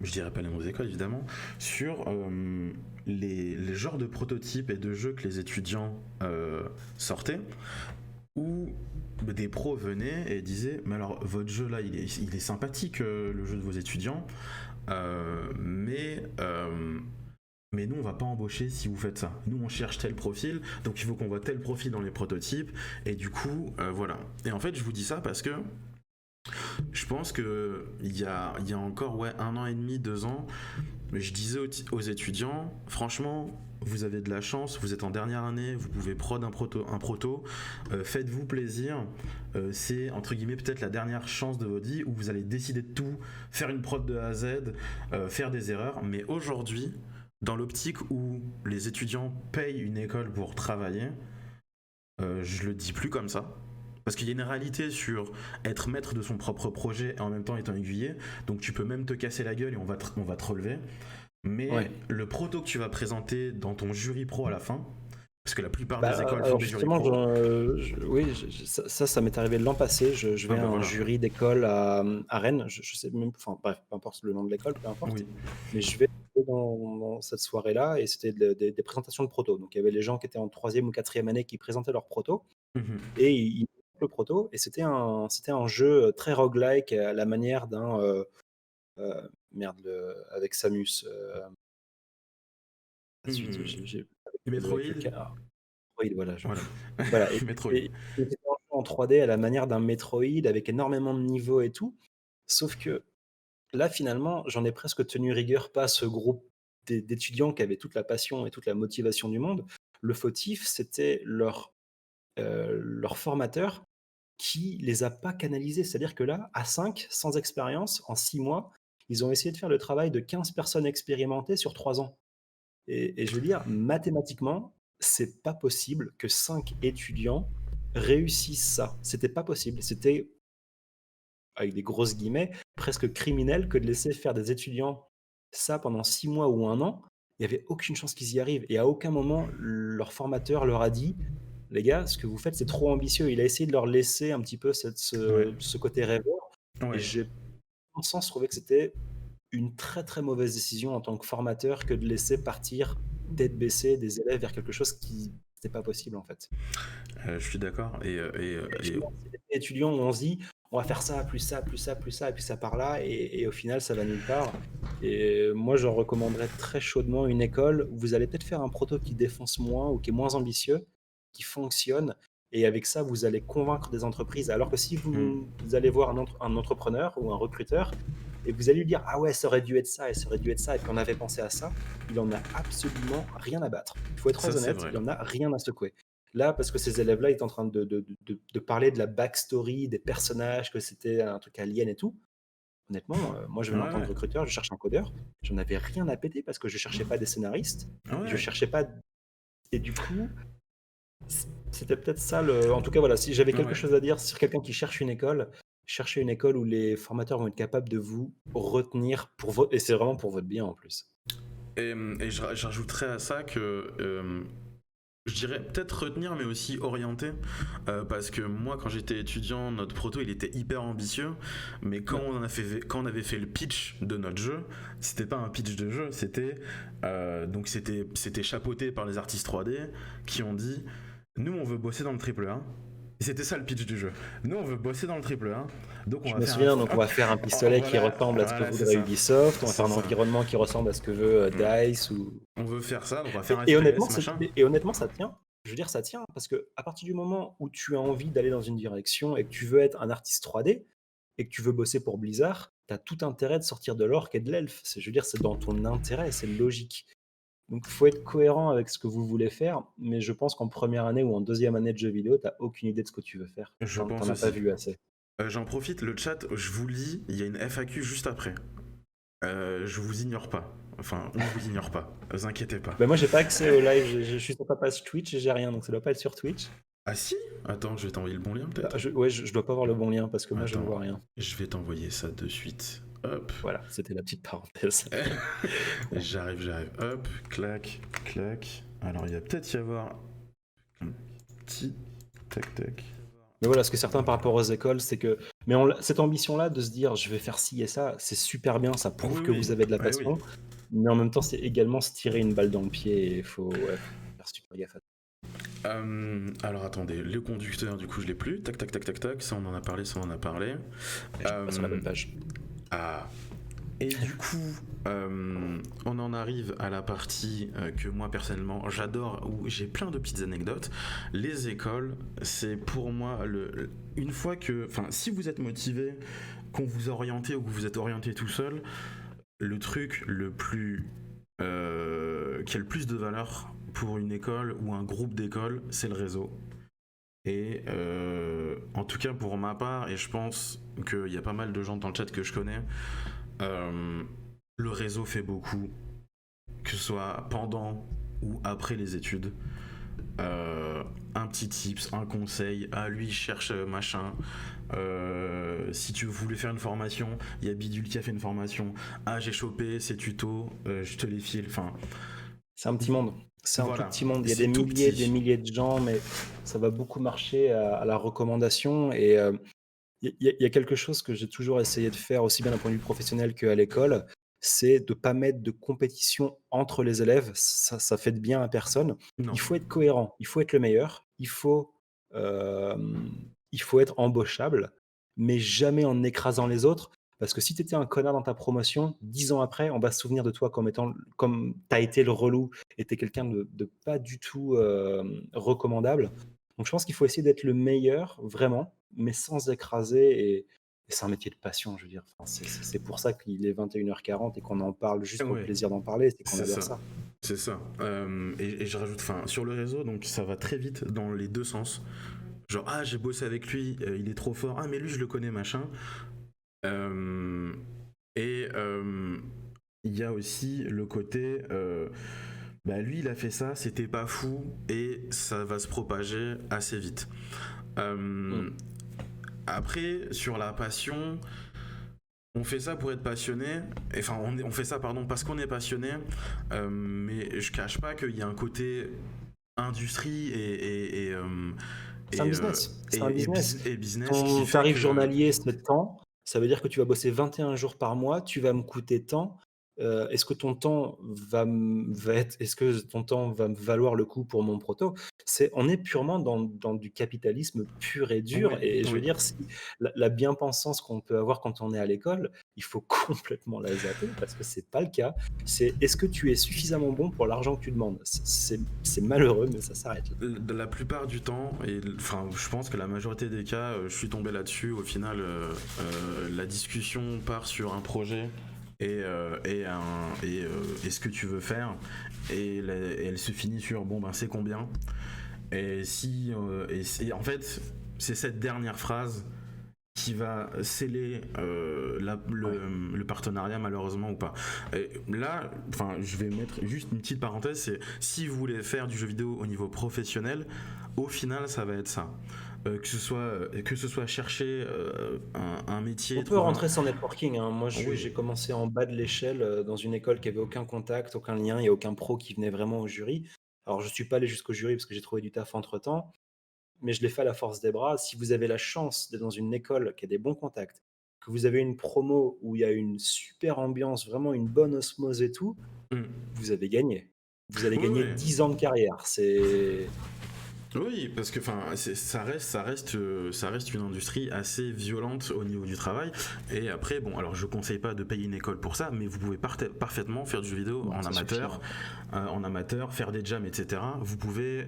Speaker 1: je dirais pas les mots écoles évidemment, sur les genres de prototypes et de jeux que les étudiants sortaient, où des pros venaient et disaient mais alors votre jeu là il est sympathique, le jeu de vos étudiants, mais nous on va pas embaucher si vous faites ça. Nous on cherche tel profil, donc il faut qu'on voit tel profil dans les prototypes, et du coup voilà. Et en fait je vous dis ça parce que je pense que il y a encore 1 an et demi, 2 ans, je disais aux étudiants, franchement, vous avez de la chance, vous êtes en dernière année, vous pouvez prod un proto, faites-vous plaisir, c'est entre guillemets peut-être la dernière chance de votre vie où vous allez décider de tout, faire une prod de A à Z, faire des erreurs, mais aujourd'hui, dans l'optique où les étudiants payent une école pour travailler, je le dis plus comme ça. Parce qu'il y a une réalité sur être maître de son propre projet et en même temps étant aiguillé. Donc tu peux même te casser la gueule et on va te relever. Mais le proto que tu vas présenter dans ton jury pro à la fin, parce que la plupart des écoles font des jurys pro.
Speaker 2: Ça m'est arrivé l'an passé. Je vais à un jury d'école à Rennes. Je sais même, enfin bref, peu importe le nom de l'école, peu importe.
Speaker 1: Oui.
Speaker 2: Mais je vais dans cette soirée-là et c'était des présentations de proto. Donc il y avait les gens qui étaient en 3e ou 4e année qui présentaient leur proto et ils le proto, et c'était un jeu très roguelike à la manière d'un avec Samus, la suite,
Speaker 1: Metroid.
Speaker 2: Voilà.
Speaker 1: Voilà.
Speaker 2: Et
Speaker 1: Metroid.
Speaker 2: c'était en 3D à la manière d'un Metroid avec énormément de niveaux et tout. Sauf que là, finalement, j'en ai presque tenu rigueur, pas à ce groupe d'étudiants qui avaient toute la passion et toute la motivation du monde. Le fautif, c'était leur formateur qui les a pas canalisés. C'est-à-dire que là, à 5, sans expérience, en 6 mois, ils ont essayé de faire le travail de 15 personnes expérimentées sur 3 ans. Et je veux dire, mathématiquement, c'est pas possible que 5 étudiants réussissent ça. C'était pas possible. C'était, avec des grosses guillemets, presque criminel que de laisser faire des étudiants ça pendant 6 mois ou 1 an. Il y avait aucune chance qu'ils y arrivent et à aucun moment leur formateur leur a dit: «Les gars, ce que vous faites, c'est trop ambitieux». Il a essayé de leur laisser un petit peu ce côté rêveur et j'ai, en sens, trouvé que c'était une très, très mauvaise décision en tant que formateur que de laisser partir tête baissée des élèves vers quelque chose qui n'était pas possible, en fait.
Speaker 1: Je suis d'accord. Et
Speaker 2: Finalement, c'est des étudiants où on se dit: «On va faire ça, plus ça, plus ça, plus ça et puis ça part là» et au final, ça va nulle part. Et moi, je recommanderais très chaudement une école où vous allez peut-être faire un proto qui défonce moins ou qui est moins ambitieux, qui fonctionne, et avec ça, vous allez convaincre des entreprises. Alors que si vous allez voir un entrepreneur ou un recruteur et vous allez lui dire: «Ah ouais, ça aurait dû être ça et ça aurait dû être ça et puis on avait pensé à ça», il en a absolument rien à battre. Il faut être
Speaker 1: Ça,
Speaker 2: très
Speaker 1: c'est
Speaker 2: honnête,
Speaker 1: vrai.
Speaker 2: il en a rien à secouer. Là, parce que ces élèves-là étaient en train de parler de la backstory des personnages, que c'était un truc alien et tout. Honnêtement, moi, je venais en tant que recruteur, je cherche un codeur. J'en avais rien à péter parce que je cherchais pas des scénaristes. Je cherchais pas. Et du coup, c'était peut-être ça le. En tout cas, voilà, si j'avais quelque chose à dire sur quelqu'un qui cherche une école, cherchez une école où les formateurs vont être capables de vous retenir pour votre. Et c'est vraiment pour votre bien en plus.
Speaker 1: Et je rajouterais à ça que je dirais peut-être retenir, mais aussi orienter, parce que moi, quand j'étais étudiant, notre proto, il était hyper ambitieux, mais quand on avait fait le pitch de notre jeu, c'était pas un pitch de jeu, c'était chapeauté par les artistes 3D qui ont dit, nous, on veut bosser dans le triple A. C'était ça le pitch du jeu. Nous, on veut bosser dans le triple A. Donc
Speaker 2: Je me souviens, donc on va faire un pistolet qui ressemble à ce que voudrait Ubisoft, on va faire un environnement qui ressemble à ce que veut DICE.
Speaker 1: On veut faire ça, donc on va faire un
Speaker 2: et
Speaker 1: FPS,
Speaker 2: honnêtement, ça tient. Je veux dire, ça tient, parce que à partir du moment où tu as envie d'aller dans une direction et que tu veux être un artiste 3D et que tu veux bosser pour Blizzard, tu as tout intérêt de sortir de l'orc et de l'elfe. Je veux dire, c'est dans ton intérêt, c'est logique. Donc, il faut être cohérent avec ce que vous voulez faire, mais je pense qu'en première année ou en deuxième année de jeux vidéo, tu n'as aucune idée de ce que tu veux faire.
Speaker 1: Je pense
Speaker 2: T'en as pas vu assez.
Speaker 1: J'en profite, le chat, je vous lis, il y a une FAQ juste après. Je vous ignore pas. Enfin, on vous ignore pas. Ne vous inquiétez pas.
Speaker 2: Moi, j'ai pas accès au live. Je suis sur ta page Twitch et j'ai rien, donc ça doit pas être sur Twitch.
Speaker 1: Ah si? Attends, je vais t'envoyer le bon lien peut-être.
Speaker 2: Je dois pas avoir le bon lien parce que moi, je ne vois rien.
Speaker 1: Je vais t'envoyer ça de suite. Hop.
Speaker 2: Voilà, c'était la petite parenthèse.
Speaker 1: J'arrive. Hop, clac. Alors, il va peut-être y avoir un petit tac.
Speaker 2: Mais voilà, ce que certains par rapport aux écoles, c'est que. Mais cette ambition-là de se dire je vais faire ci et ça, c'est super bien, ça prouve que vous avez de la
Speaker 1: Ouais, oui.
Speaker 2: passion. Mais en même temps, c'est également se tirer une balle dans le pied et faut faire super gaffe à ça.
Speaker 1: Alors attendez, le conducteur, du coup, je l'ai plus. Tac, tac, tac, tac, tac. Ça, on en a parlé, ça, on en a parlé.
Speaker 2: Et je suis pas sur la bonne page.
Speaker 1: Ah. Et du coup, on en arrive à la partie que moi personnellement j'adore, où j'ai plein de petites anecdotes. Les écoles, c'est pour moi une fois que, enfin, si vous êtes motivé, qu'on vous orientez ou que vous êtes orienté tout seul, le truc le plus qui a le plus de valeur pour une école ou un groupe d'écoles, c'est le réseau. Et en tout cas pour ma part, et je pense qu'il y a pas mal de gens dans le chat que je connais, le réseau fait beaucoup, que ce soit pendant ou après les études. Un petit tips, un conseil, lui cherche machin. Si tu voulais faire une formation, il y a Bidule qui a fait une formation. J'ai chopé ces tutos, je te les file. Enfin,
Speaker 2: c'est un petit monde. C'est un
Speaker 1: voilà,
Speaker 2: tout petit monde. Il y a
Speaker 1: c'est
Speaker 2: des
Speaker 1: tout
Speaker 2: milliers,
Speaker 1: petit.
Speaker 2: des milliers de gens, mais ça va beaucoup marcher à la recommandation. Et il y a quelque chose que j'ai toujours essayé de faire, aussi bien d'un point de vue professionnel qu'à l'école, c'est de ne pas mettre de compétition entre les élèves. Ça fait de bien à personne.
Speaker 1: Non.
Speaker 2: Il faut être cohérent, il faut être le meilleur, euh, il faut être embauchable, mais jamais en écrasant les autres. Parce que si tu étais un connard dans ta promotion, 10 ans après, on va se souvenir de toi comme tu as été le relou et tu es quelqu'un de pas du tout recommandable. Donc je pense qu'il faut essayer d'être le meilleur, vraiment, mais sans écraser. Et c'est un métier de passion, je veux dire. Enfin, c'est pour ça qu'il est 21h40 et qu'on en parle juste pour le
Speaker 1: Ouais,
Speaker 2: plaisir d'en parler, c'est qu'on
Speaker 1: c'est
Speaker 2: adore
Speaker 1: ça.
Speaker 2: ça.
Speaker 1: C'est ça. Et je rajoute, enfin, sur le réseau, donc ça va très vite dans les deux sens. Genre, j'ai bossé avec lui, il est trop fort. Mais lui, je le connais, machin. Et il y a aussi le côté, lui, il a fait ça, c'était pas fou, et ça va se propager assez vite.
Speaker 2: Mm.
Speaker 1: Après, sur la passion, on fait ça pour être passionné, enfin, on fait ça, pardon, parce qu'on est passionné, mais je cache pas qu'il y a un côté industrie
Speaker 2: C'est un business. C'est un business.
Speaker 1: et business qui
Speaker 2: Ton
Speaker 1: fait
Speaker 2: tarif
Speaker 1: que.
Speaker 2: journalier, c'est tant. Ça veut dire que tu vas bosser 21 jours par mois, tu vas me coûter tant. Est-ce que ton temps est-ce que ton temps va me valoir le coup pour mon proto? On est purement dans du capitalisme pur et dur.
Speaker 1: Oui,
Speaker 2: Et je veux
Speaker 1: oui.
Speaker 2: dire, si la bien-pensance qu'on peut avoir quand on est à l'école, il faut complètement la zapper parce que c'est pas le cas. C'est est-ce que tu es suffisamment bon pour l'argent que tu demandes? C'est malheureux, mais ça s'arrête là.
Speaker 1: La plupart du temps, et enfin, je pense que la majorité des cas, je suis tombé là-dessus. Au final, la discussion part sur un projet et ce que tu veux faire, et elle se finit sur bon ben c'est combien. En fait, c'est cette dernière phrase qui va sceller
Speaker 2: Ouais.
Speaker 1: le partenariat, malheureusement, ou pas. Et là, enfin, je vais mettre juste une petite parenthèse, c'est si vous voulez faire du jeu vidéo au niveau professionnel, au final ça va être ça. Que ce soit chercher un métier,
Speaker 2: On peut
Speaker 1: trouver un.
Speaker 2: rentrer sans networking, hein. Moi,
Speaker 1: Oui.
Speaker 2: j'ai commencé en bas de l'échelle, dans une école qui avait aucun contact, aucun lien et aucun pro qui venait vraiment au jury. Alors je suis pas allé jusqu'au jury parce que j'ai trouvé du taf entre-temps, mais je l'ai fait à la force des bras. Si vous avez la chance d'être dans une école qui a des bons contacts, que vous avez une promo où il y a une super ambiance, vraiment une bonne osmose et tout,
Speaker 1: Mm.
Speaker 2: vous avez gagné. Vous allez
Speaker 1: Oui,
Speaker 2: gagner
Speaker 1: oui.
Speaker 2: 10 ans de carrière.
Speaker 1: Oui, parce que enfin, ça reste une industrie assez violente au niveau du travail. Et après, bon, alors je conseille pas de payer une école pour ça, mais vous pouvez parfaitement faire du jeu vidéo
Speaker 2: Non, ça suffit, hein.
Speaker 1: en amateur, faire des jams, etc. Vous pouvez,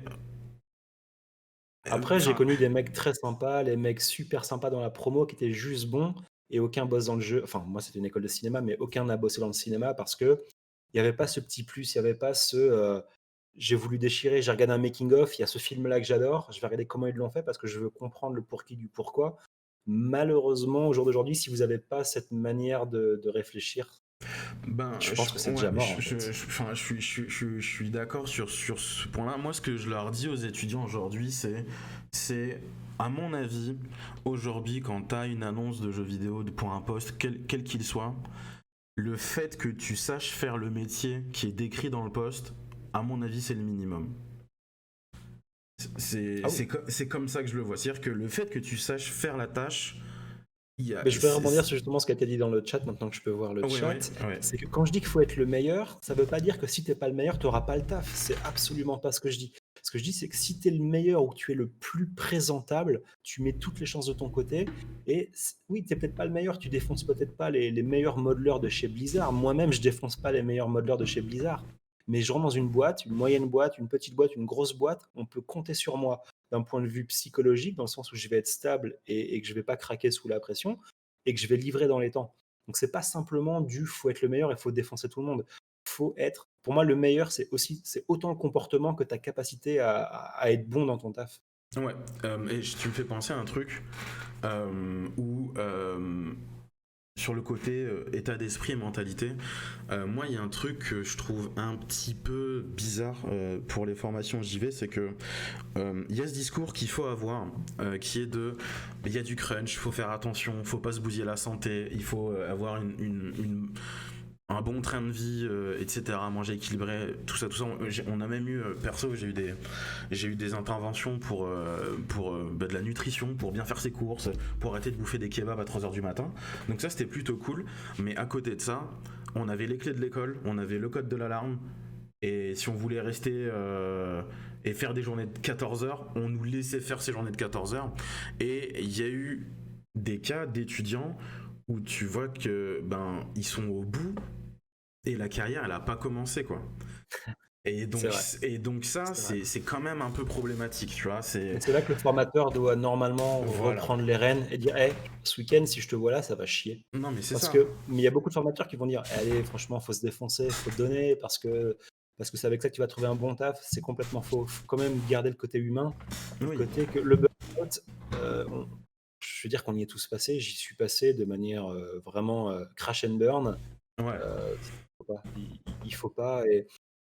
Speaker 2: Après, j'ai
Speaker 1: enfin,
Speaker 2: connu des mecs très sympas, les mecs super sympas dans la promo qui étaient juste bons et aucun bosse dans le jeu. Enfin, moi, c'était une école de cinéma, mais aucun n'a bossé dans le cinéma parce que il y avait pas ce petit plus, il y avait pas j'ai voulu déchirer, j'ai regardé un making of, il y a ce film-là que j'adore, je vais regarder comment ils l'ont fait parce que je veux comprendre le pour qui du pourquoi. Malheureusement, au jour d'aujourd'hui, si vous avez pas cette manière de réfléchir, je pense que c'est
Speaker 1: ouais,
Speaker 2: déjà mort, en fait.
Speaker 1: enfin, je suis d'accord sur ce point-là. Moi, ce que je leur dis aux étudiants aujourd'hui, c'est, à mon avis, aujourd'hui, quand tu as une annonce de jeu vidéo pour un poste, quel qu'il soit, le fait que tu saches faire le métier qui est décrit dans le poste, à mon avis, c'est le minimum.
Speaker 2: Ah oui.
Speaker 1: C'est comme ça que je le vois. C'est-à-dire que le fait que tu saches faire la tâche, il y a.
Speaker 2: Mais je vais rebondir sur justement ce qui a été dit dans le chat, maintenant que je peux voir le
Speaker 1: Oui, oui,
Speaker 2: chat.
Speaker 1: oui.
Speaker 2: C'est que quand je dis qu'il faut être le meilleur, ça veut pas dire que si t'es pas le meilleur, tu auras pas le taf. C'est absolument pas ce que je dis. Ce que je dis, c'est que si tu es le meilleur ou que tu es le plus présentable, tu mets toutes les chances de ton côté. Et oui, tu peut-être pas le meilleur, tu défonces peut-être pas les meilleurs modeleurs de chez Blizzard. Moi-même, je défonce pas les meilleurs modeleurs de chez Blizzard. Mais je rentre dans une boîte, une moyenne boîte, une petite boîte, une grosse boîte, on peut compter sur moi d'un point de vue psychologique, dans le sens où je vais être stable et que je vais pas craquer sous la pression et que je vais livrer dans les temps. Donc c'est pas simplement du faut être le meilleur et faut défoncer tout le monde. Faut être, pour moi, le meilleur, c'est autant le comportement que ta capacité à être bon dans ton taf.
Speaker 1: Ouais, et tu me fais penser à un truc où sur le côté état d'esprit et mentalité, moi il y a un truc que je trouve un petit peu bizarre pour les formations JV, c'est que il y a ce discours qu'il faut avoir, qui est de il y a du crunch, il faut faire attention, faut pas se bousiller la santé, il faut avoir un bon train de vie, etc., manger équilibré, tout ça. On a même eu, perso, j'ai eu des interventions pour de la nutrition, pour bien faire ses courses, pour arrêter de bouffer des kebabs à 3h du matin. Donc ça, c'était plutôt cool. Mais à côté de ça, on avait les clés de l'école, on avait le code de l'alarme, et si on voulait rester et faire des journées de 14 heures, on nous laissait faire ces journées de 14 heures. Et il y a eu des cas d'étudiants où tu vois que ils sont au bout et la carrière elle a pas commencé quoi. Et
Speaker 2: C'est
Speaker 1: donc,
Speaker 2: vrai.
Speaker 1: et donc ça
Speaker 2: C'est vrai.
Speaker 1: c'est quand même un peu problématique, tu vois.
Speaker 2: Et c'est là que le formateur doit normalement
Speaker 1: Voilà.
Speaker 2: reprendre les rênes et dire: «Hey, ce week-end, si je te vois là, ça va chier».
Speaker 1: Non mais c'est
Speaker 2: Parce
Speaker 1: ça.
Speaker 2: que mais il y a beaucoup de formateurs qui vont dire: «Allez, franchement, faut se défoncer, faut donner parce que c'est avec ça que tu vas trouver un bon taf». C'est complètement faux. Faut quand même garder le côté humain, le
Speaker 1: Oui.
Speaker 2: côté que le burn-out, on je veux dire qu'on y est tous passés. J'y suis passé de manière, vraiment, crash and burn.
Speaker 1: Ouais.
Speaker 2: Faut pas, il faut pas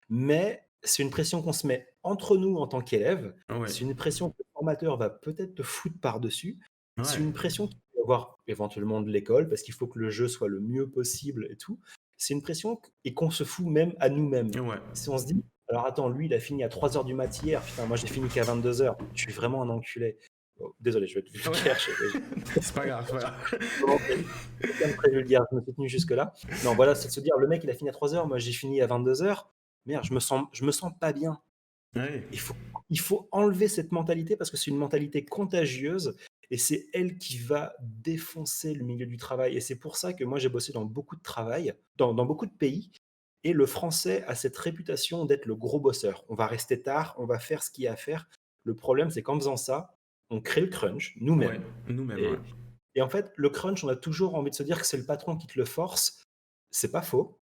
Speaker 2: mais c'est une pression qu'on se met entre nous en tant qu'élèves.
Speaker 1: Ouais.
Speaker 2: C'est une pression que le formateur va peut-être te foutre par-dessus. C'est
Speaker 1: Ouais.
Speaker 2: une pression qu'il peut avoir éventuellement de l'école parce qu'il faut que le jeu soit le mieux possible et tout. C'est une pression et qu'on se fout même à nous-mêmes.
Speaker 1: Ouais.
Speaker 2: Si on se dit: «Alors attends, lui, il a fini à 3 heures du mat hier, putain, moi j'ai fini qu'à 22 heures. Je suis vraiment un enculé». Oh, désolé, je vais être
Speaker 1: Ouais.
Speaker 2: vulgaire,
Speaker 1: C'est pas grave, c'est pas grave.
Speaker 2: aucun préjugé, je me suis tenu jusque-là. Non, voilà, c'est de se dire: «Le mec, il a fini à 3 heures, moi j'ai fini à 22 heures. Merde, je me sens pas bien».
Speaker 1: Ouais.
Speaker 2: Il faut il faut enlever cette mentalité parce que c'est une mentalité contagieuse et c'est elle qui va défoncer le milieu du travail et c'est pour ça que moi j'ai bossé dans beaucoup de travail, dans beaucoup de pays et le français a cette réputation d'être le gros bosseur. On va rester tard, on va faire ce qu'il y a à faire. Le problème, c'est qu'en faisant ça, on crée le crunch
Speaker 1: Ouais.
Speaker 2: nous-mêmes
Speaker 1: Nous-mêmes, ouais.
Speaker 2: et en fait, le crunch, on a toujours envie de se dire que c'est le patron qui te le force. C'est pas faux,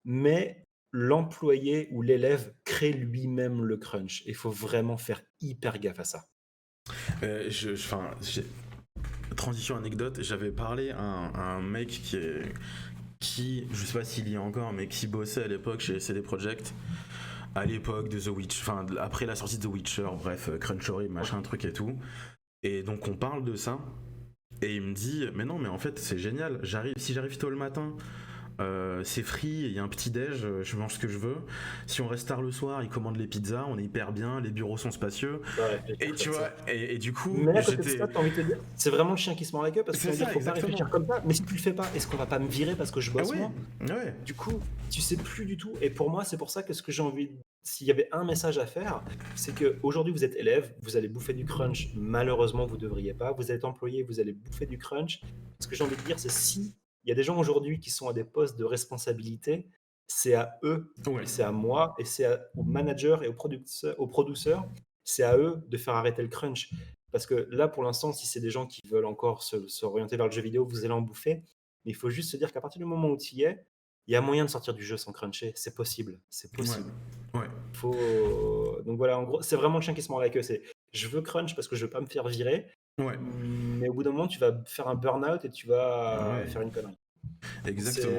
Speaker 2: mais l'employé ou l'élève crée lui-même le crunch. Il faut vraiment faire hyper gaffe à ça.
Speaker 1: Enfin, transition anecdote, j'avais parlé à un mec je sais pas s'il y est encore, mais qui bossait à l'époque chez CD Projekt, à l'époque de The Witch, enfin après la sortie de The Witcher, bref, Crunchyroll, machin, truc et tout. Et donc on parle de ça, et il me dit, mais non, mais en fait c'est génial, si j'arrive tôt le matin, c'est free, il y a un petit déj, je mange ce que je veux. Si on reste tard le soir, ils commandent les pizzas, on est hyper bien, les bureaux sont spacieux.
Speaker 2: Tu dois
Speaker 1: Et
Speaker 2: réfléchir
Speaker 1: tu
Speaker 2: comme
Speaker 1: vois,
Speaker 2: ça.
Speaker 1: et du coup,
Speaker 2: Mais à côté de
Speaker 1: j'étais.
Speaker 2: ça, tu as envie de te dire, c'est vraiment le chien qui se mord la queue parce qu'ils
Speaker 1: C'est
Speaker 2: vont dire,
Speaker 1: ça,
Speaker 2: faut pas
Speaker 1: exactement.
Speaker 2: réfléchir comme ça. Mais si tu le fais pas, est-ce qu'on va pas me virer parce que je
Speaker 1: Ah
Speaker 2: bosse
Speaker 1: ouais,
Speaker 2: moi?
Speaker 1: ouais,
Speaker 2: Du coup, tu sais plus du tout. Et pour moi, c'est pour ça que ce que j'ai envie, s'il y avait un message à faire, c'est que aujourd'hui vous êtes élève, vous allez bouffer du crunch. Malheureusement, vous devriez pas. Vous êtes employé, vous allez bouffer du crunch. Ce que j'ai envie de dire, c'est si il y a des gens aujourd'hui qui sont à des postes de responsabilité, c'est à eux et
Speaker 1: ouais,
Speaker 2: c'est à moi et c'est aux managers et aux producteurs, c'est à eux de faire arrêter le crunch. Parce que là, pour l'instant, si c'est des gens qui veulent encore s'orienter vers le jeu vidéo, vous allez en bouffer. Mais il faut juste se dire qu'à partir du moment où tu y es, il y a moyen de sortir du jeu sans cruncher, c'est possible, c'est
Speaker 1: ouais,
Speaker 2: possible.
Speaker 1: ouais,
Speaker 2: Faut donc voilà, en gros, c'est vraiment le chien qui se mord la queue, c'est: «Je veux crunch parce que je veux pas me faire virer»,
Speaker 1: ouais,
Speaker 2: mais au bout d'un moment, tu vas faire un burn-out et tu vas
Speaker 1: ouais,
Speaker 2: faire une connerie. Donc
Speaker 1: exactement.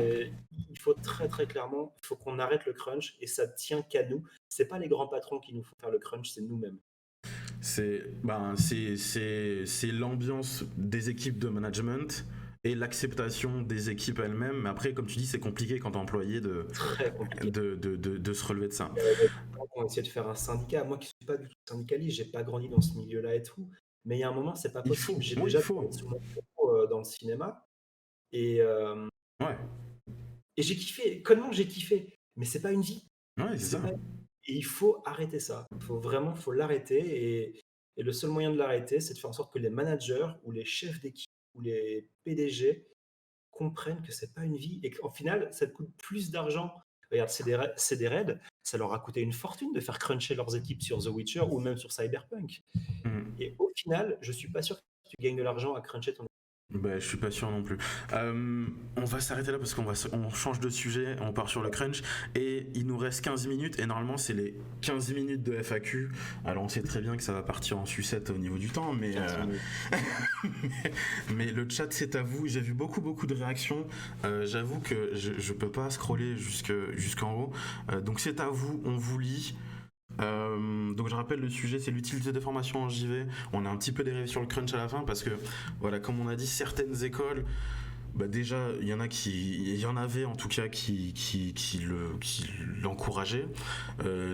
Speaker 2: il faut très, très clairement, il faut qu'on arrête le crunch et ça tient qu'à nous. C'est pas les grands patrons qui nous font faire le crunch, c'est nous-mêmes.
Speaker 1: C'est l'ambiance des équipes de management et l'acceptation des équipes elles-mêmes. Mais après, comme tu dis, c'est compliqué quand t'es employé
Speaker 2: Très compliqué.
Speaker 1: de se relever de ça.
Speaker 2: Il y a des gens qui ont essayé de faire un syndicat. Moi qui suis pas du tout syndicaliste, j'ai pas grandi dans ce milieu-là et tout. Mais il y a un moment, c'est pas
Speaker 1: Il faut,
Speaker 2: possible. J'ai
Speaker 1: oui, il
Speaker 2: déjà
Speaker 1: faut.
Speaker 2: travaillé sur mon bureau, dans le cinéma et,
Speaker 1: Ouais,
Speaker 2: et j'ai kiffé. Comment j'ai kiffé? Mais c'est pas une vie.
Speaker 1: ouais, c'est
Speaker 2: C'est
Speaker 1: ça.
Speaker 2: pas Et il faut arrêter ça. Faut l'arrêter et le seul moyen de l'arrêter, c'est de faire en sorte que les managers ou les chefs d'équipe ou les PDG comprennent que c'est pas une vie et qu'en final, ça te coûte plus d'argent. Regarde, CD Red, ça leur a coûté une fortune de faire cruncher leurs équipes sur The Witcher ou même sur Cyberpunk.
Speaker 1: Mhm.
Speaker 2: Et au final, je suis pas sûr que tu gagnes de l'argent à cruncher ton.
Speaker 1: Bah, je suis pas sûr non plus. On va s'arrêter là parce on change de sujet, on part sur le crunch et il nous reste 15 minutes et normalement c'est les 15 minutes de FAQ. Alors on sait très bien que ça va partir en sucette au niveau du temps, mais,
Speaker 2: 15 minutes.
Speaker 1: mais le chat c'est à vous. J'ai vu beaucoup de réactions. J'avoue que je peux pas scroller jusqu'en haut. Donc c'est à vous, on vous lit. Donc je rappelle le sujet, c'est l'utilité des formations en JV. On a un petit peu dérivé sur le crunch à la fin parce que voilà, comme on a dit, certaines écoles, bah déjà il y en avait en tout cas qui l'encourageaient.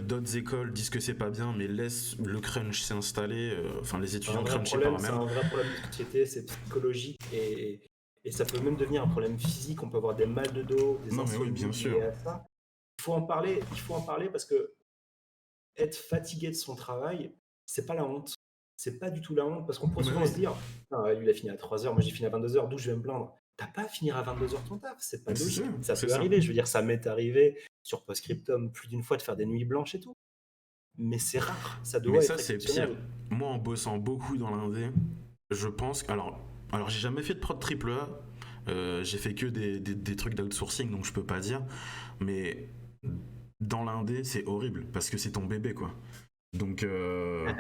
Speaker 1: D'autres écoles disent que c'est pas bien, mais laissent le crunch s'installer. Enfin les
Speaker 2: C'est un
Speaker 1: étudiants
Speaker 2: vrai
Speaker 1: cruncher par
Speaker 2: problème, c'est
Speaker 1: eux-mêmes.
Speaker 2: un vrai problème de société, c'est psychologique et ça peut même devenir un problème physique. On peut avoir des mal de dos, des
Speaker 1: Non mais oui, bien
Speaker 2: insomnies
Speaker 1: sûr.
Speaker 2: liées à ça. Il faut en parler parce que être fatigué de son travail, c'est pas la honte. C'est pas du tout la honte parce qu'on pourrait
Speaker 1: Mais
Speaker 2: souvent
Speaker 1: oui,
Speaker 2: se dire: «Ah, lui, il a fini à 3 heures, moi j'ai fini à 22 heures, d'où je vais me plaindre?» T'as pas à finir à 22 heures ton taf, c'est pas
Speaker 1: c'est ça,
Speaker 2: logique. Ça
Speaker 1: c'est
Speaker 2: peut
Speaker 1: ça.
Speaker 2: arriver, je veux dire, ça m'est arrivé sur Postscriptum plus d'une fois de faire des nuits blanches et tout, mais c'est rare, ça
Speaker 1: Mais
Speaker 2: doit
Speaker 1: ça
Speaker 2: être
Speaker 1: c'est pire.
Speaker 2: exceptionnel.
Speaker 1: Moi en bossant beaucoup dans l'indé, je pense que alors j'ai jamais fait de prod triple A. J'ai fait que des trucs d'outsourcing, donc je peux pas dire. Mais dans l'indé, c'est horrible parce que c'est ton bébé, quoi. Donc,
Speaker 2: Ouais.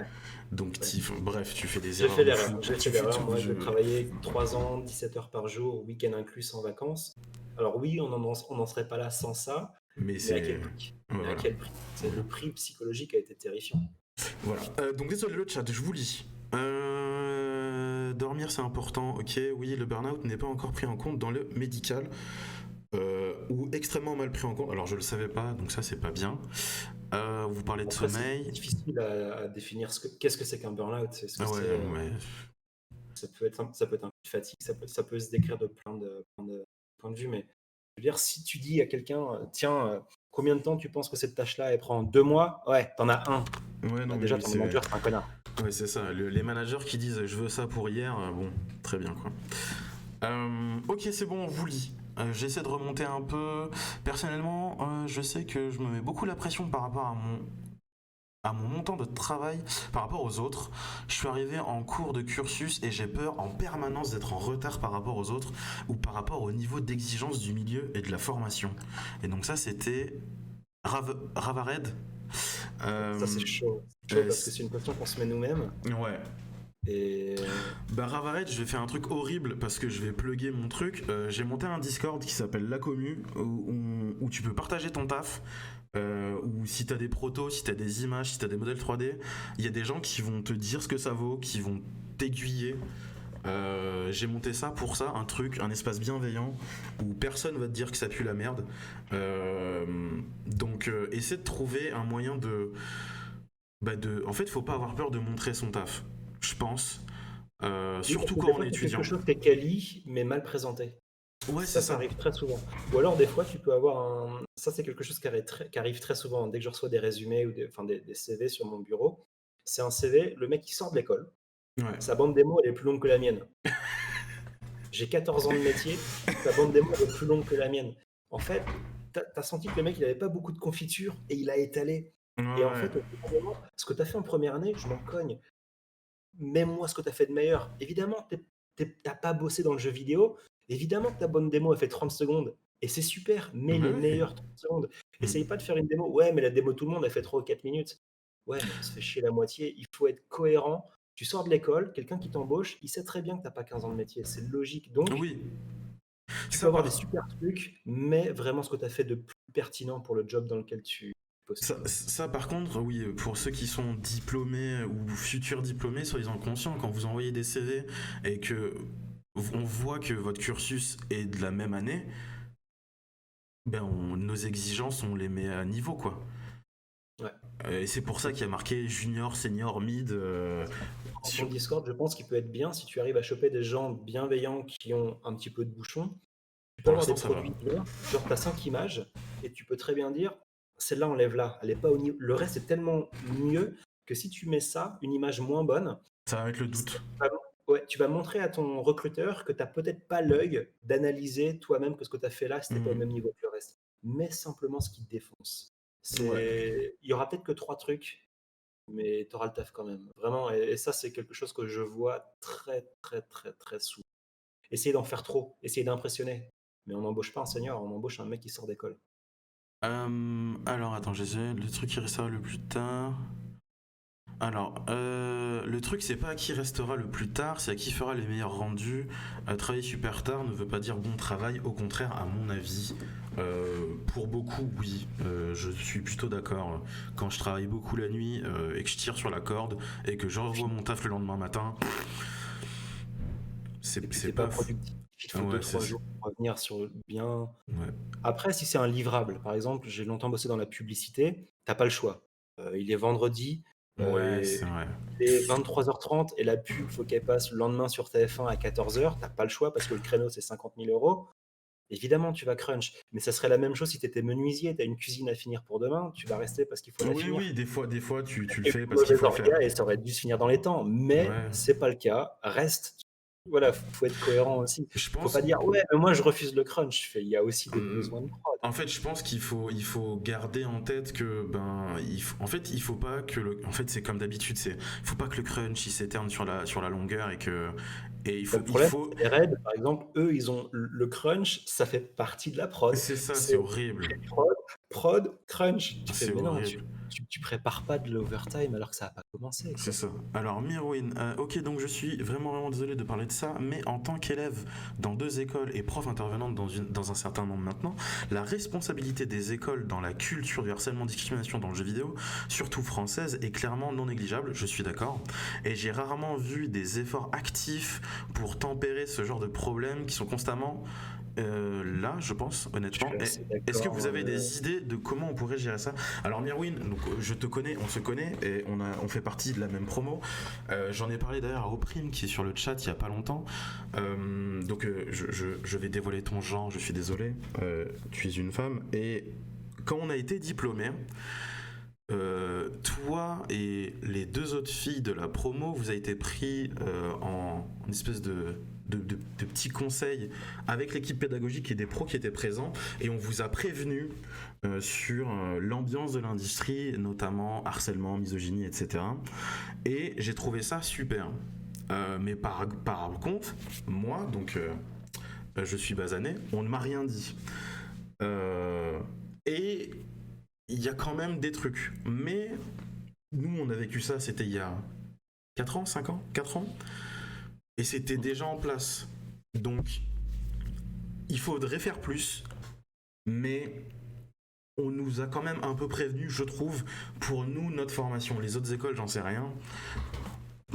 Speaker 1: bref, tu fais des
Speaker 2: J'ai
Speaker 1: erreurs
Speaker 2: fait
Speaker 1: de fou.
Speaker 2: l'erreur, j'ai fait
Speaker 1: Tu fais
Speaker 2: l'erreur.
Speaker 1: tout.
Speaker 2: Moi, j'ai travaillé 3 ans, 17 heures par jour, week-end inclus, sans vacances. Alors oui, on n'en serait pas là sans ça,
Speaker 1: Mais
Speaker 2: mais à
Speaker 1: c'est.
Speaker 2: quel prix?
Speaker 1: Ouais,
Speaker 2: Mais à
Speaker 1: voilà.
Speaker 2: quel prix? Le prix psychologique a été terrifiant.
Speaker 1: Voilà. Donc, désolé le chat, je vous lis. Dormir, c'est important. Ok, oui, le burn-out n'est pas encore pris en compte dans le médical. Ou extrêmement mal pris en compte. Alors, je le savais pas, donc ça, c'est pas bien. Vous parlez de
Speaker 2: Après, c'est
Speaker 1: sommeil.
Speaker 2: difficile à définir qu'est-ce que c'est qu'un burn-out. C'est ce que
Speaker 1: Ah ouais,
Speaker 2: c'est.
Speaker 1: ouais.
Speaker 2: Ça peut être un coup de fatigue, ça peut se décrire de plein de points de vue, mais je veux dire, si tu dis à quelqu'un, tiens, combien de temps tu penses que cette tâche-là, elle prend 2 mois? Ouais, t'en as un.
Speaker 1: Ouais, non,
Speaker 2: Bah,
Speaker 1: mais
Speaker 2: déjà,
Speaker 1: oui,
Speaker 2: ton
Speaker 1: c'est.
Speaker 2: manager, c'est un connard.
Speaker 1: Ouais, c'est ça. Les managers qui disent je veux ça pour hier, bon, très bien quoi. Ok, c'est bon, on vous lit. J'essaie de remonter un peu. Personnellement, je sais que je me mets beaucoup la pression par rapport à mon montant de travail par rapport aux autres. Je suis arrivé en cours de cursus et j'ai peur en permanence d'être en retard par rapport aux autres ou par rapport au niveau d'exigence du milieu et de la formation. Et donc ça, c'était Ravared.
Speaker 2: Ça, c'est chaud. C'est chaud parce que c'est une pression qu'on se met nous-mêmes.
Speaker 1: Ouais.
Speaker 2: Et
Speaker 1: Bah Ravared, je vais faire un truc horrible parce que je vais plugger mon truc. J'ai monté un Discord qui s'appelle La Commu où tu peux partager ton taf. Ou si t'as des protos, si t'as des images, si t'as des modèles 3D, il y a des gens qui vont te dire ce que ça vaut, qui vont t'aiguiller. J'ai monté ça pour ça, un espace bienveillant où personne va te dire que ça pue la merde. Donc essaie de trouver un moyen en fait, faut pas avoir peur de montrer son taf, je pense.
Speaker 2: oui, parce
Speaker 1: Surtout
Speaker 2: que
Speaker 1: quand
Speaker 2: des
Speaker 1: on
Speaker 2: fois,
Speaker 1: est
Speaker 2: c'est quelque
Speaker 1: étudiant.
Speaker 2: chose qui est quali, mais mal présenté.
Speaker 1: Ouais, c'est
Speaker 2: Ça
Speaker 1: ça.
Speaker 2: arrive très souvent. Ou alors, des fois, tu peux avoir un. Ça, c'est quelque chose qui arrive très souvent. Dès que je reçois des résumés ou enfin, des CV sur mon bureau, c'est un CV, le mec qui sort de l'école.
Speaker 1: Ouais.
Speaker 2: Sa bande démo, elle est plus longue que la mienne. J'ai 14 ans de métier, sa bande démo, elle est plus longue que la mienne. En fait, t'as senti que le mec, il avait pas beaucoup de confiture et il a étalé.
Speaker 1: Ouais,
Speaker 2: Et en
Speaker 1: ouais.
Speaker 2: fait, au bout d'un moment, ce que tu as fait en première année, je m'en cogne. Même moi, ce que tu as fait de meilleur. Évidemment, t'as pas bossé dans le jeu vidéo. Évidemment que ta bonne démo, elle fait 30 secondes. Et c'est super, mais
Speaker 1: Bah
Speaker 2: les
Speaker 1: ouais.
Speaker 2: meilleures 30 secondes.
Speaker 1: Mm.
Speaker 2: Essaye pas de faire une démo. Ouais, mais la démo de tout le monde, elle fait 3 ou 4 minutes. Ouais, mais on se fait chier la moitié. Il faut être cohérent. Tu sors de l'école, quelqu'un qui t'embauche, il sait très bien que t'as pas 15 ans de métier. C'est logique. Donc,
Speaker 1: Oui.
Speaker 2: tu peux
Speaker 1: Ça
Speaker 2: avoir des
Speaker 1: par
Speaker 2: super trucs, mais vraiment ce que tu as fait de plus pertinent pour le job dans lequel tu postules.
Speaker 1: ça, par contre, oui, pour ceux qui sont diplômés ou futurs diplômés, soyez-en conscients quand vous envoyez des CV et que on voit que votre cursus est de la même année, ben nos exigences, on les met à niveau, quoi.
Speaker 2: Ouais.
Speaker 1: Et c'est pour ça qu'il y a marqué junior, senior, mid.
Speaker 2: Ton
Speaker 1: Sur...
Speaker 2: Discord, je pense qu'il peut être bien si tu arrives à choper des gens bienveillants qui ont un petit peu de bouchon. Tu peux
Speaker 1: Pour
Speaker 2: avoir des
Speaker 1: l'instant, ça va.
Speaker 2: produits bien, genre tu as 5 images et tu peux très bien dire celle-là enlève-la, elle est pas au niveau. Le reste est tellement mieux que si tu mets ça, une image moins bonne,
Speaker 1: Ça va être le doute.
Speaker 2: ouais, tu vas montrer à ton recruteur que tu n'as peut-être pas l'œil d'analyser toi-même que ce que tu as fait là, c'était pas au même
Speaker 1: Mhm.
Speaker 2: niveau que le reste. Mais simplement ce qui te défonce.
Speaker 1: Ouais.
Speaker 2: Il y aura peut-être que 3 trucs, mais tu auras le taf quand même. Vraiment, et ça, c'est quelque chose que je vois très, très, très, très souvent. Essayer d'en faire trop, essayer d'impressionner. Mais on n'embauche pas un senior, on embauche un mec qui sort d'école.
Speaker 1: Alors, attends, j'essaie. Le truc qui restera le plus tard. Alors, le truc, c'est pas à qui restera le plus tard, c'est à qui fera les meilleurs rendus. Travailler super tard ne veut pas dire bon travail, au contraire, à mon avis. Pour beaucoup, oui, je suis plutôt d'accord. Quand je travaille beaucoup la nuit et que je tire sur la corde et que je revois mon taf le lendemain matin,
Speaker 2: Et puis
Speaker 1: c'est
Speaker 2: t'es pas
Speaker 1: pas.
Speaker 2: productif, il te faut
Speaker 1: Ouais,
Speaker 2: deux
Speaker 1: c'est.
Speaker 2: trois jours pour revenir sur bien.
Speaker 1: Ouais,
Speaker 2: Après, si c'est un livrable, par exemple, j'ai longtemps bossé dans la publicité, t'as pas le choix. Il est vendredi,
Speaker 1: ouais,
Speaker 2: et
Speaker 1: c'est vrai.
Speaker 2: il est 23h30 et la pub, faut qu'elle passe le lendemain sur TF1 à 14h. T'as pas le choix parce que le créneau, c'est 50 000 euros. Évidemment, tu vas crunch. Mais ça serait la même chose si tu étais menuisier, tu as une cuisine à finir pour demain, tu vas rester parce qu'il faut la
Speaker 1: Oui,
Speaker 2: finir.
Speaker 1: oui, des fois tu le
Speaker 2: Et
Speaker 1: fais parce qu'il
Speaker 2: mauvais
Speaker 1: faut le faire.
Speaker 2: orga et ça aurait dû se finir dans les temps. Mais
Speaker 1: Ouais.
Speaker 2: c'est pas le cas. Reste. Voilà, faut être cohérent aussi.
Speaker 1: Je
Speaker 2: Faut pas
Speaker 1: pense.
Speaker 2: dire ouais, mais moi je refuse le crunch. Il y a aussi des
Speaker 1: Hum,
Speaker 2: besoins de prod.
Speaker 1: En fait, je pense qu'il faut garder en tête que en fait, il faut pas que en fait, c'est comme d'habitude, il faut pas que le crunch il s'éterne sur la longueur et il
Speaker 2: Mais
Speaker 1: faut
Speaker 2: le
Speaker 1: il
Speaker 2: problème,
Speaker 1: faut
Speaker 2: c'est que les raids, par exemple, eux, ils ont le crunch, ça fait partie de la prod.
Speaker 1: c'est ça, c'est
Speaker 2: C'est
Speaker 1: horrible.
Speaker 2: prod, prod, crunch. Tu fais,
Speaker 1: C'est
Speaker 2: mais non,
Speaker 1: horrible.
Speaker 2: tu prépares pas de l'overtime alors que ça a pas commencé,
Speaker 1: C'est
Speaker 2: quoi.
Speaker 1: ça. Alors, Mirwin, ok, donc je suis vraiment, vraiment désolé de parler de ça, mais en tant qu'élève dans 2 écoles et prof intervenante dans un certain nombre maintenant, la responsabilité des écoles dans la culture du harcèlement discrimination dans le jeu vidéo, surtout française, est clairement non négligeable, je suis d'accord. Et j'ai rarement vu des efforts actifs pour tempérer ce genre de problèmes qui sont constamment là, je pense,
Speaker 2: Je
Speaker 1: honnêtement.
Speaker 2: suis assez
Speaker 1: Est-ce que vous
Speaker 2: d'accord.
Speaker 1: avez des idées de comment on pourrait gérer ça? Alors, Mirwin, donc, je te connais, on se connaît et on fait partie de la même promo. J'en ai parlé d'ailleurs à Oprime qui est sur le chat il y a pas longtemps. Donc, je vais dévoiler ton genre, je suis désolé. Tu es une femme. Et quand on a été diplômés, toi et les 2 autres filles de la promo, vous avez été pris en une espèce de petits conseils avec l'équipe pédagogique et des pros qui étaient présents et on vous a prévenu sur l'ambiance de l'industrie, notamment harcèlement, misogynie, etc. Et j'ai trouvé ça super. Mais par contre, moi, donc je suis basané, on ne m'a rien dit. Et il y a quand même des trucs. Mais nous, on a vécu ça, c'était il y a 4 ans, 5 ans, 4 ans. Et c'était déjà en place. Donc, il faudrait faire plus. Mais on nous a quand même un peu prévenu, je trouve, pour nous, notre formation. Les autres écoles, j'en sais rien.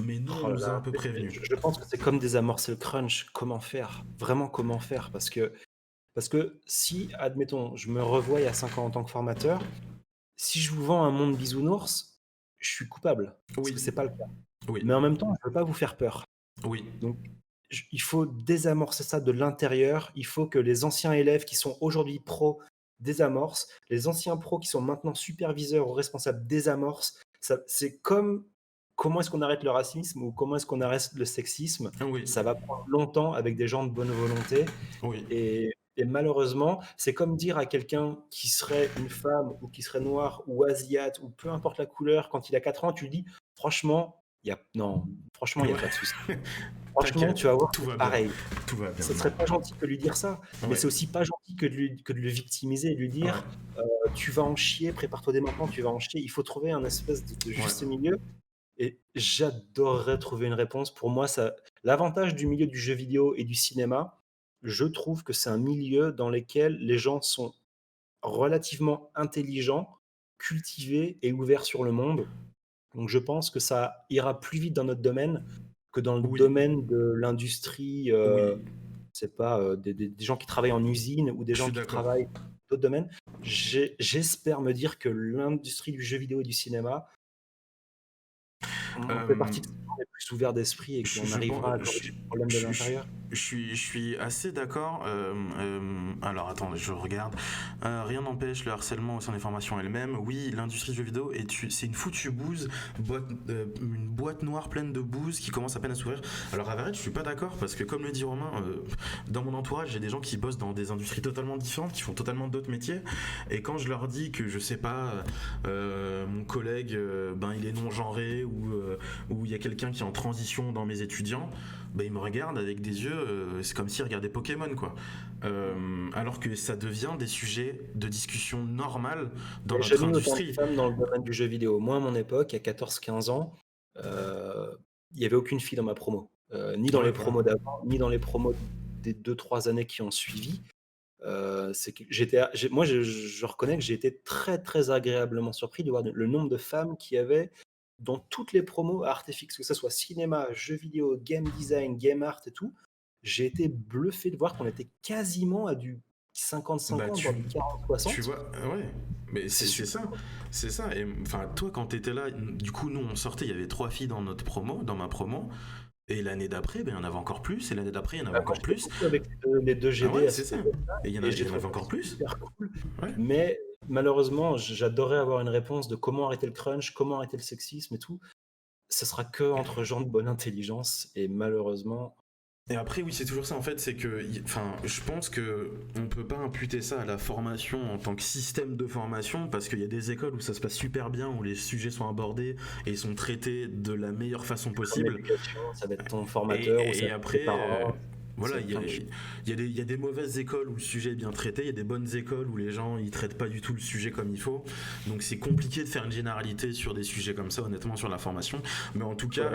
Speaker 1: Mais nous, on
Speaker 2: Oh là
Speaker 1: nous a un
Speaker 2: là,
Speaker 1: peu prévenus.
Speaker 2: je pense que c'est comme désamorcer le crunch. Comment faire? Vraiment, comment faire? Parce que si, admettons, je me revois il y a 5 ans en tant que formateur, si je vous vends un monde bisounours, je suis coupable, parce que
Speaker 1: Oui,
Speaker 2: c'est pas le cas.
Speaker 1: oui,
Speaker 2: Mais en même temps, je veux pas vous faire peur.
Speaker 1: oui.
Speaker 2: Donc, il faut désamorcer ça de l'intérieur. Il faut que les anciens élèves qui sont aujourd'hui pros désamorcent. Les anciens pros qui sont maintenant superviseurs ou responsables désamorcent. C'est comme comment est-ce qu'on arrête le racisme ou comment est-ce qu'on arrête le sexisme.
Speaker 1: Oui,
Speaker 2: Ça va prendre longtemps avec des gens de bonne volonté.
Speaker 1: oui.
Speaker 2: Et malheureusement, c'est comme dire à quelqu'un qui serait une femme ou qui serait noir ou asiate ou peu importe la couleur, quand il a 4 ans, tu lui dis franchement, non, franchement, il n'y a
Speaker 1: Ouais.
Speaker 2: pas de souci. Franchement, tu
Speaker 1: T'inquiète,
Speaker 2: vas voir,
Speaker 1: tout
Speaker 2: c'est
Speaker 1: va bien.
Speaker 2: pareil.
Speaker 1: Tout va bien,
Speaker 2: Ce
Speaker 1: non.
Speaker 2: serait pas gentil de lui dire ça, mais
Speaker 1: Ouais,
Speaker 2: c'est aussi pas gentil que de le victimiser et de lui
Speaker 1: ouais,
Speaker 2: dire tu vas en chier, prépare-toi dès maintenant, tu vas en chier. Il faut trouver un espèce de juste
Speaker 1: ouais.
Speaker 2: milieu. Et j'adorerais trouver une réponse. Pour moi, l'avantage du milieu du jeu vidéo et du cinéma, je trouve que c'est un milieu dans lequel les gens sont relativement intelligents, cultivés et ouverts sur le monde. Donc je pense que ça ira plus vite dans notre domaine que dans le
Speaker 1: Oui,
Speaker 2: domaine de l'industrie,
Speaker 1: oui,
Speaker 2: c'est pas, des gens qui travaillent en usine ou des
Speaker 1: je
Speaker 2: gens
Speaker 1: suis
Speaker 2: qui
Speaker 1: d'accord.
Speaker 2: travaillent dans d'autres domaines. J'espère me dire que l'industrie du jeu vidéo et du cinéma, on fait
Speaker 1: Euh,
Speaker 2: partie de ces gens les plus ouverts d'esprit et qu'on
Speaker 1: je, pense-
Speaker 2: arrivera à corriger les problèmes de l'intérieur.
Speaker 1: je suis assez d'accord. Alors attends, je regarde. Rien n'empêche le harcèlement au sein des formations elles-mêmes. Oui, l'industrie du jeu vidéo c'est une foutue bouse, une boîte noire pleine de bouse qui commence à peine à s'ouvrir. Alors à vrai, je suis pas d'accord parce que comme le dit Romain, dans mon entourage, j'ai des gens qui bossent dans des industries totalement différentes, qui font totalement d'autres métiers. Et quand je leur dis que je sais pas, mon collègue, ben il est non genré ou il y a quelqu'un qui est en transition dans mes étudiants, bah, ils me regardent avec des yeux, c'est comme s'ils regardaient Pokémon, quoi. Alors que ça devient des sujets de discussion normale
Speaker 2: Il
Speaker 1: dans
Speaker 2: n'y a
Speaker 1: notre
Speaker 2: jamais eu autant de
Speaker 1: industrie.
Speaker 2: femmes dans le domaine du jeu vidéo. Moi, à mon époque, à 14-15 ans, il y avait aucune fille dans ma promo. Ni dans
Speaker 1: Ouais,
Speaker 2: les
Speaker 1: voilà.
Speaker 2: promos d'avant, ni dans les promos des 2-3 années qui ont suivi. C'est que j'étais a j'ai moi, je reconnais que j'ai été très, très agréablement surpris de voir le nombre de femmes qu'il y avait dans toutes les promos à Artefix, que ça soit cinéma, jeux vidéo, game design, game art et tout. J'ai été bluffé de voir qu'on était quasiment à du
Speaker 1: Bah
Speaker 2: 50-50, voire du
Speaker 1: tu
Speaker 2: 40-60.
Speaker 1: vois, ouais, mais
Speaker 2: C'est
Speaker 1: c'est
Speaker 2: super.
Speaker 1: ça, c'est ça. Et enfin, toi, quand t'étais là, du coup, nous, on sortait, il y avait 3 filles dans notre promo, dans ma promo, et l'année d'après, ben, il y en avait encore plus, et l'année d'après, il y en avait
Speaker 2: Bah, moi,
Speaker 1: encore
Speaker 2: j'étais
Speaker 1: plus.
Speaker 2: beaucoup avec les deux
Speaker 1: Ah
Speaker 2: GD
Speaker 1: ouais,
Speaker 2: à
Speaker 1: c'est
Speaker 2: cette
Speaker 1: ça.
Speaker 2: époque-là
Speaker 1: Et
Speaker 2: et
Speaker 1: il
Speaker 2: j'ai
Speaker 1: y en avait
Speaker 2: trouvé
Speaker 1: encore
Speaker 2: ça
Speaker 1: plus.
Speaker 2: super cool.
Speaker 1: Ouais.
Speaker 2: Mais malheureusement, j'adorais avoir une réponse de comment arrêter le crunch, comment arrêter le sexisme et tout. Ce sera que entre gens de bonne intelligence et malheureusement,
Speaker 1: Et après, oui, c'est toujours ça en fait, c'est que, enfin, je pense que on peut pas imputer ça à la formation en tant que système de formation, parce qu'il y a des écoles où ça se passe super bien, où les sujets sont abordés et sont traités de la meilleure façon
Speaker 2: comme
Speaker 1: possible.
Speaker 2: l'éducation, ça va être ton
Speaker 1: Et,
Speaker 2: formateur ou ça
Speaker 1: et
Speaker 2: va être tes
Speaker 1: après,
Speaker 2: parents,
Speaker 1: voilà,
Speaker 2: c'est plein de choses.
Speaker 1: il y a des mauvaises écoles où le sujet est bien traité, il y a des bonnes écoles où les gens ils traitent pas du tout le sujet comme il faut. Donc c'est compliqué de faire une généralité sur des sujets comme ça, honnêtement, sur la formation. Mais en tout cas,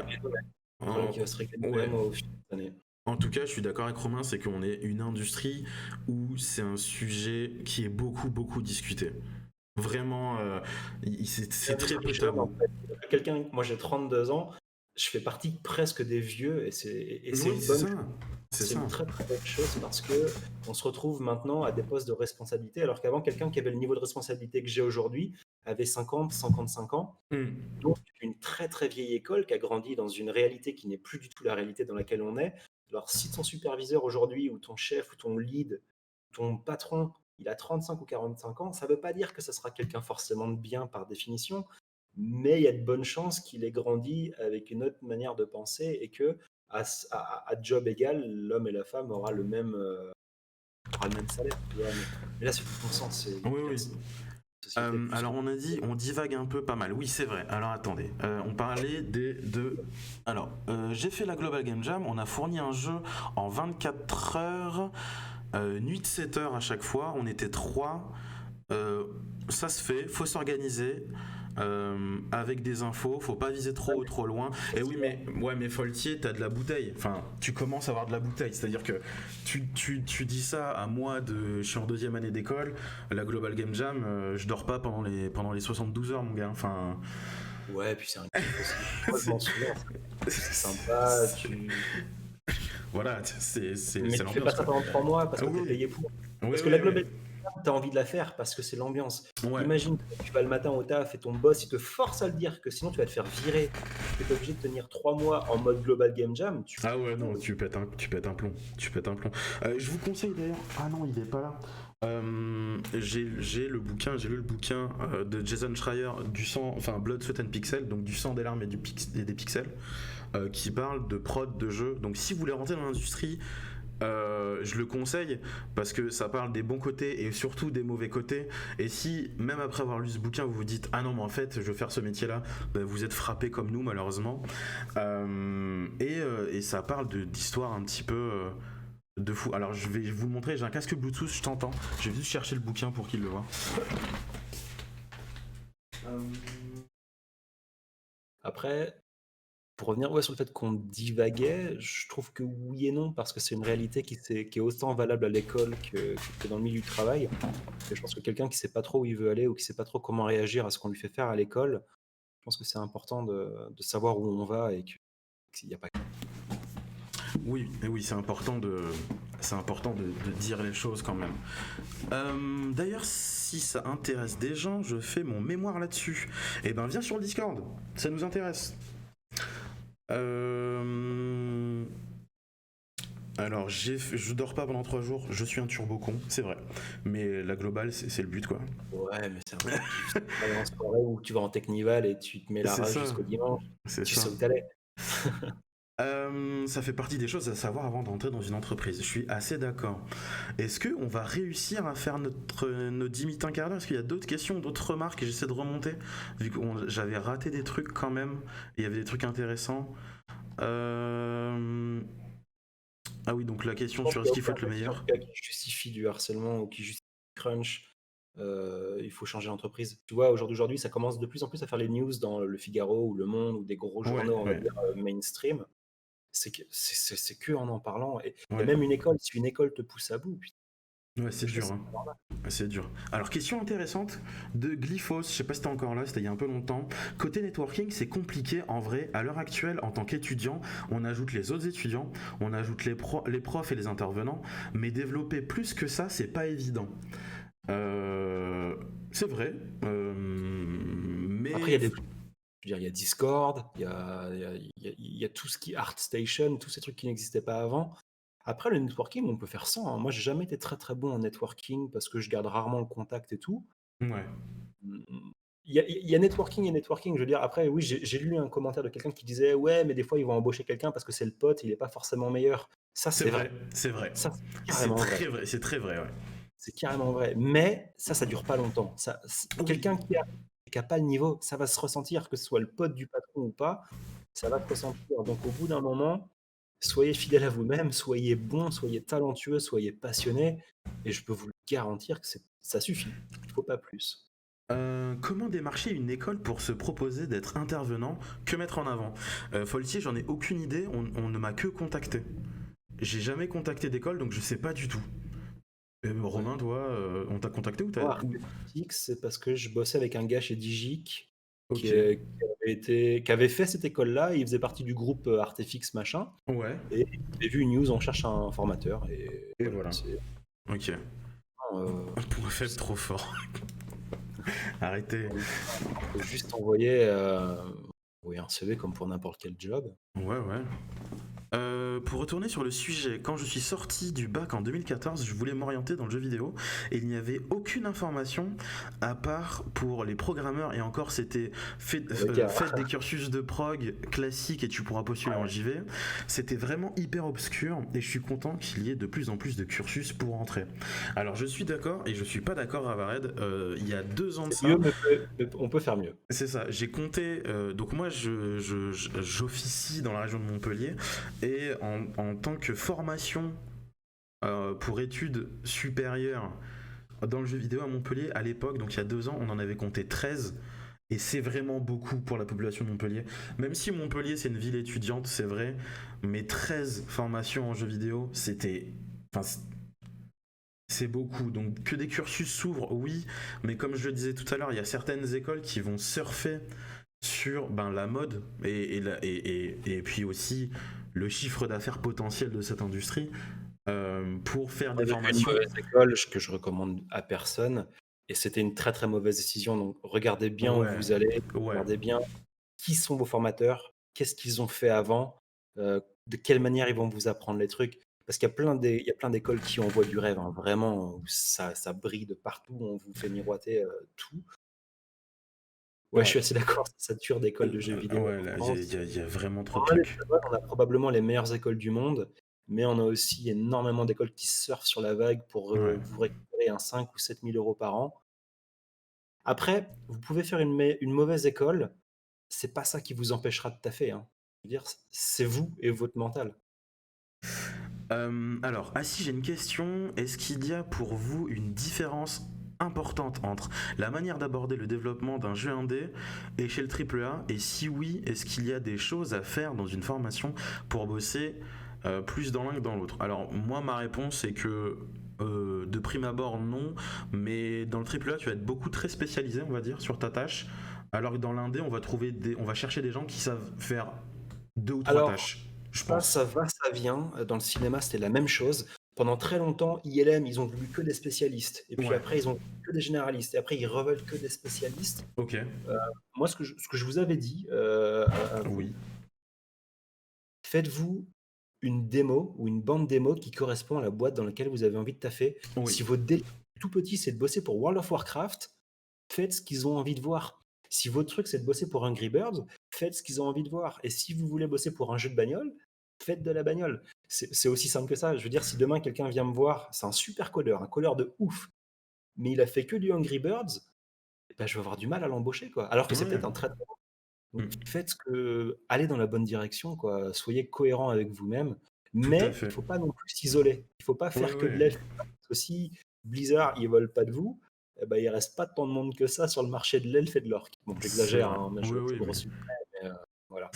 Speaker 2: Un problème qui va se régler quand
Speaker 1: ouais,
Speaker 2: même au fil des années.
Speaker 1: en tout cas, je suis d'accord avec Romain, c'est qu'on est une industrie où c'est un sujet qui est beaucoup, beaucoup discuté. Vraiment,
Speaker 2: C'est
Speaker 1: c'est
Speaker 2: un
Speaker 1: très
Speaker 2: esprit
Speaker 1: peu
Speaker 2: jeune, en
Speaker 1: tabou.
Speaker 2: fait. Quelqu'un moi j'ai 32 ans, je fais partie presque des vieux et c'est
Speaker 1: Oui,
Speaker 2: une
Speaker 1: c'est
Speaker 2: bonne
Speaker 1: ça.
Speaker 2: chose.
Speaker 1: C'est
Speaker 2: C'est
Speaker 1: ça.
Speaker 2: une très, très bonne chose parce qu'on se retrouve maintenant à des postes de responsabilité, alors qu'avant, quelqu'un qui avait le niveau de responsabilité que j'ai aujourd'hui avait 50-55 ans.
Speaker 1: Hmm.
Speaker 2: Donc une très, très vieille école qui a grandi dans une réalité qui n'est plus du tout la réalité dans laquelle on est. Alors si ton superviseur aujourd'hui ou ton chef ou ton lead, ton patron, il a 35 ou 45 ans, ça ne veut pas dire que ce sera quelqu'un forcément de bien par définition, mais il y a de bonnes chances qu'il ait grandi avec une autre manière de penser et que à job égal, l'homme et la femme aura le même salaire, tu vois. Mais là, c'est du bon sens, c'est
Speaker 1: Oui, oui.
Speaker 2: une société plus que
Speaker 1: Alors on a dit, on divague un peu pas mal. Oui, c'est vrai. Alors attendez, on parlait de... Alors, j'ai fait la Global Game Jam, on a fourni un jeu en 24 heures, nuit de 7 heures à chaque fois, on était 3. Ça se fait, faut s'organiser. Avec des infos, faut pas viser trop trop loin. Et oui, mais ouais, mais Faultier, t'as de la bouteille. Enfin, tu commences à avoir de la bouteille. C'est-à-dire que tu dis ça à moi je suis en 2e année d'école. La Global Game Jam, je dors pas pendant les 72 heures, mon gars. Enfin,
Speaker 2: ouais, puis c'est un kiff aussi. Moi, je m'en souviens, c'est sympa,
Speaker 1: c'est-
Speaker 2: tu
Speaker 1: voilà,
Speaker 2: mais
Speaker 1: c'est
Speaker 2: tu fais
Speaker 1: l'ambiance
Speaker 2: pas ça
Speaker 1: quoi.
Speaker 2: pendant 3 mois parce
Speaker 1: Ah
Speaker 2: que tu es
Speaker 1: oui,
Speaker 2: payé pour.
Speaker 1: oui,
Speaker 2: Parce que la
Speaker 1: oui, oui.
Speaker 2: globalisation, tu as envie de la faire parce que c'est l'ambiance.
Speaker 1: Ouais.
Speaker 2: Imagine, tu vas le matin au taf et ton boss, il te force à le dire que sinon tu vas te faire virer, que tu es obligé de tenir 3 mois en mode Global Game Jam,
Speaker 1: Ah ouais, non,
Speaker 2: tu
Speaker 1: tu pètes un plomb. Tu pètes un plomb. Je vous conseille d'ailleurs. Ah non, il est pas là. J'ai le bouquin, j'ai lu le bouquin de Jason Schreier du sang, enfin Blood, Sweat and Pixel, donc du sang, des larmes et des pixels, qui parle de prod de jeux. Donc si vous voulez rentrer dans l'industrie, je le conseille parce que ça parle des bons côtés et surtout des mauvais côtés. Et si, même après avoir lu ce bouquin, vous vous dites ah non, mais en fait, je veux faire ce métier-là, ben, vous êtes frappé comme nous, malheureusement. Et ça parle d'histoires un petit peu de fou. Alors, je vais vous le montrer. J'ai un casque Bluetooth, je t'entends. Je vais juste chercher le bouquin pour qu'il le voit.
Speaker 2: Après, pour revenir sur le fait qu'on divaguait, je trouve que oui et non, parce que c'est une réalité qui est autant valable à l'école que dans le milieu du travail. Et je pense que quelqu'un qui sait pas trop où il veut aller ou qui sait pas trop comment réagir à ce qu'on lui fait faire à l'école, je pense que c'est important de savoir où on va et il y a pas.
Speaker 1: Oui, et oui, c'est important de dire les choses quand même. D'ailleurs, si ça intéresse des gens, je fais mon mémoire là-dessus. Eh ben, viens sur le Discord, ça nous intéresse. Alors, je dors pas pendant 3 jours, je suis un turbo con, c'est vrai. Mais la globale, c'est le but, quoi.
Speaker 2: Ouais, mais c'est un truc. Tu vas en soirée où tu vas en Technival et tu te mets la
Speaker 1: C'est
Speaker 2: rage
Speaker 1: ça,
Speaker 2: jusqu'au dimanche.
Speaker 1: c'est
Speaker 2: Tu
Speaker 1: ça.
Speaker 2: sais où t'allais.
Speaker 1: Ça fait partie des choses à savoir avant d'entrer dans une entreprise. Je suis assez d'accord. Est-ce qu'on va réussir à faire nos 10 minutes, un quart d'heure? Est-ce qu'il y a d'autres questions, d'autres remarques? Et j'essaie de remonter, vu que j'avais raté des trucs quand même. Il y avait des trucs intéressants. Ah oui, donc la question sur est-ce qu'il faut être le meilleur?
Speaker 2: Qui justifie du harcèlement ou qui justifie du crunch, il faut changer d'entreprise. Tu vois, aujourd'hui, ça commence de plus en plus à faire les news dans Le Figaro ou Le Monde ou des gros journaux, on va dire, mainstream. C'est que en parlant. Et
Speaker 1: Ouais.
Speaker 2: même une école, si une école te pousse à bout, putain,
Speaker 1: Ouais, c'est dur. Hein. C'est dur. Alors, question intéressante de Glyphos, je sais pas si t'es encore là, c'était il y a un peu longtemps. Côté networking, c'est compliqué en vrai. À l'heure actuelle, en tant qu'étudiant, on ajoute les autres étudiants, on ajoute les profs et les intervenants, mais développer plus que ça, c'est pas évident. C'est vrai, mais.
Speaker 2: Après, il y a Discord, il y a tout ce qui est ArtStation, tous ces trucs qui n'existaient pas avant. Après, le networking, on peut faire sans. Hein. Moi, j'ai jamais été très très bon en networking parce que je garde rarement le contact et tout.
Speaker 1: Ouais.
Speaker 2: Il y a networking et networking. Je veux dire, après, oui, j'ai lu un commentaire de quelqu'un qui disait ouais, mais des fois, ils vont embaucher quelqu'un parce que c'est le pote, il n'est pas forcément meilleur. Ça, c'est vrai.
Speaker 1: C'est vrai.
Speaker 2: Ça, c'est
Speaker 1: C'est
Speaker 2: carrément
Speaker 1: très
Speaker 2: vrai.
Speaker 1: vrai. C'est très vrai, ouais.
Speaker 2: C'est carrément vrai. Mais ça dure pas longtemps. Quelqu'un qui a pas le niveau, ça va se ressentir, que ce soit le pote du patron ou pas, ça va se ressentir. Donc, au bout d'un moment, soyez fidèle à vous-même, soyez bon, soyez talentueux, soyez passionné, et je peux vous le garantir que ça suffit. Il faut pas plus.
Speaker 1: Comment démarcher une école pour se proposer d'être intervenant? Que mettre en avant? Foltier, j'en ai aucune idée, on ne m'a que contacté. J'ai jamais contacté d'école, donc je sais pas du tout. Romain, toi, on t'a contacté ou t'as.
Speaker 2: Moi, Artefix, c'est parce que je bossais avec un gars chez Digic
Speaker 1: Ok.
Speaker 2: qui avait fait cette école-là, il faisait partie du groupe Artefix machin,
Speaker 1: Ouais.
Speaker 2: et j'ai vu une news, on cherche un formateur, et
Speaker 1: Et voilà.
Speaker 2: c'est
Speaker 1: Ok. Un point faible trop fort. Arrêtez.
Speaker 2: faut juste envoyer un CV comme pour n'importe quel job.
Speaker 1: Ouais, ouais. Pour retourner sur le sujet, quand je suis sorti du bac en 2014, je voulais m'orienter dans le jeu vidéo et il n'y avait aucune information à part pour les programmeurs, et encore c'était faites des cursus de prog classiques et tu pourras postuler en JV. C'était vraiment hyper obscur et je suis content qu'il y ait de plus en plus de cursus pour entrer. Alors je suis d'accord et je suis pas d'accord à Vared, il y a 2 ans de ça.
Speaker 2: Mieux, mais on peut faire mieux.
Speaker 1: C'est ça, j'ai compté, donc moi j'officie dans la région de Montpellier et en tant que formation pour études supérieures dans le jeu vidéo à Montpellier, à l'époque, donc il y a 2 ans, on en avait compté 13 et c'est vraiment beaucoup pour la population de Montpellier. Même si Montpellier c'est une ville étudiante, c'est vrai, mais 13 formations en jeu vidéo, c'est beaucoup. Donc que des cursus s'ouvrent, oui, mais comme je le disais tout à l'heure, il y a certaines écoles qui vont surfer sur la mode et puis aussi le chiffre d'affaires potentiel de cette industrie pour faire des formations.
Speaker 2: Une mauvaise école que je recommande à personne, et c'était une très très mauvaise décision. Donc regardez bien où vous allez, regardez bien qui sont vos formateurs, qu'est-ce qu'ils ont fait avant, de quelle manière ils vont vous apprendre les trucs. Parce qu'il y a plein d'écoles qui envoient du rêve, hein, vraiment, où ça brille de partout, on vous fait miroiter tout. Ouais, je suis assez d'accord, ça sature d'écoles de jeux vidéo.
Speaker 1: Ouais, il y a vraiment trop de trucs.
Speaker 2: On a probablement les meilleures écoles du monde, mais on a aussi énormément d'écoles qui surfent sur la vague pour vous récupérer un 5 ou 7 000 euros par an. Après, vous pouvez faire une mauvaise école, c'est pas ça qui vous empêchera de taffer. Hein. Je veux dire, c'est vous et votre mental.
Speaker 1: Alors, si j'ai une question, est-ce qu'il y a pour vous une différence importante entre la manière d'aborder le développement d'un jeu indé et chez le AAA, et si oui, est-ce qu'il y a des choses à faire dans une formation pour bosser plus dans l'un que dans l'autre? Alors moi ma réponse est que de prime abord non, mais dans le AAA tu vas être beaucoup très spécialisé, on va dire, sur ta tâche, alors que dans l'indé on va chercher des gens qui savent faire 2 ou 3
Speaker 2: Alors,
Speaker 1: tâches, je
Speaker 2: ça
Speaker 1: pense.
Speaker 2: va, ça vient. Dans le cinéma, c'était la même chose. Pendant très longtemps, ILM, ils ont voulu que des spécialistes et puis
Speaker 1: Ouais,
Speaker 2: après ils ont voulu que des généralistes et après ils reveulent que des spécialistes.
Speaker 1: OK,
Speaker 2: Moi, ce que je vous avais dit, à vous,
Speaker 1: oui,
Speaker 2: faites-vous une démo ou une bande démo qui correspond à la boîte dans laquelle vous avez envie de taffer.
Speaker 1: oui.
Speaker 2: Si votre délire tout petit, c'est de bosser pour World of Warcraft, faites ce qu'ils ont envie de voir. Si votre truc, c'est de bosser pour Angry Birds, faites ce qu'ils ont envie de voir. Et si vous voulez bosser pour un jeu de bagnole, faites de la bagnole. C'est aussi simple que ça. Je veux dire, si demain quelqu'un vient me voir, c'est un super codeur, un codeur de ouf, mais il a fait que du Angry Birds, eh ben, je vais avoir du mal à l'embaucher, quoi. Alors que c'est
Speaker 1: Ouais,
Speaker 2: peut-être un très bon. Donc
Speaker 1: mmh,
Speaker 2: faites ce que allez dans la bonne direction, quoi. Soyez cohérent avec vous-même,
Speaker 1: tout à
Speaker 2: mais il
Speaker 1: fait.
Speaker 2: faut pas non plus s'isoler. Il faut pas
Speaker 1: Ouais,
Speaker 2: faire que de
Speaker 1: ouais.
Speaker 2: l'elfe. Parce que si Blizzard, ils veulent pas de vous, eh ben, il reste pas tant de monde que ça sur le marché de l'elfe et de l'orc. Bon,
Speaker 1: C'est
Speaker 2: j'exagère,
Speaker 1: vrai.
Speaker 2: hein, mais
Speaker 1: Oui,
Speaker 2: je
Speaker 1: oui, mais
Speaker 2: grossis le trait, mais voilà.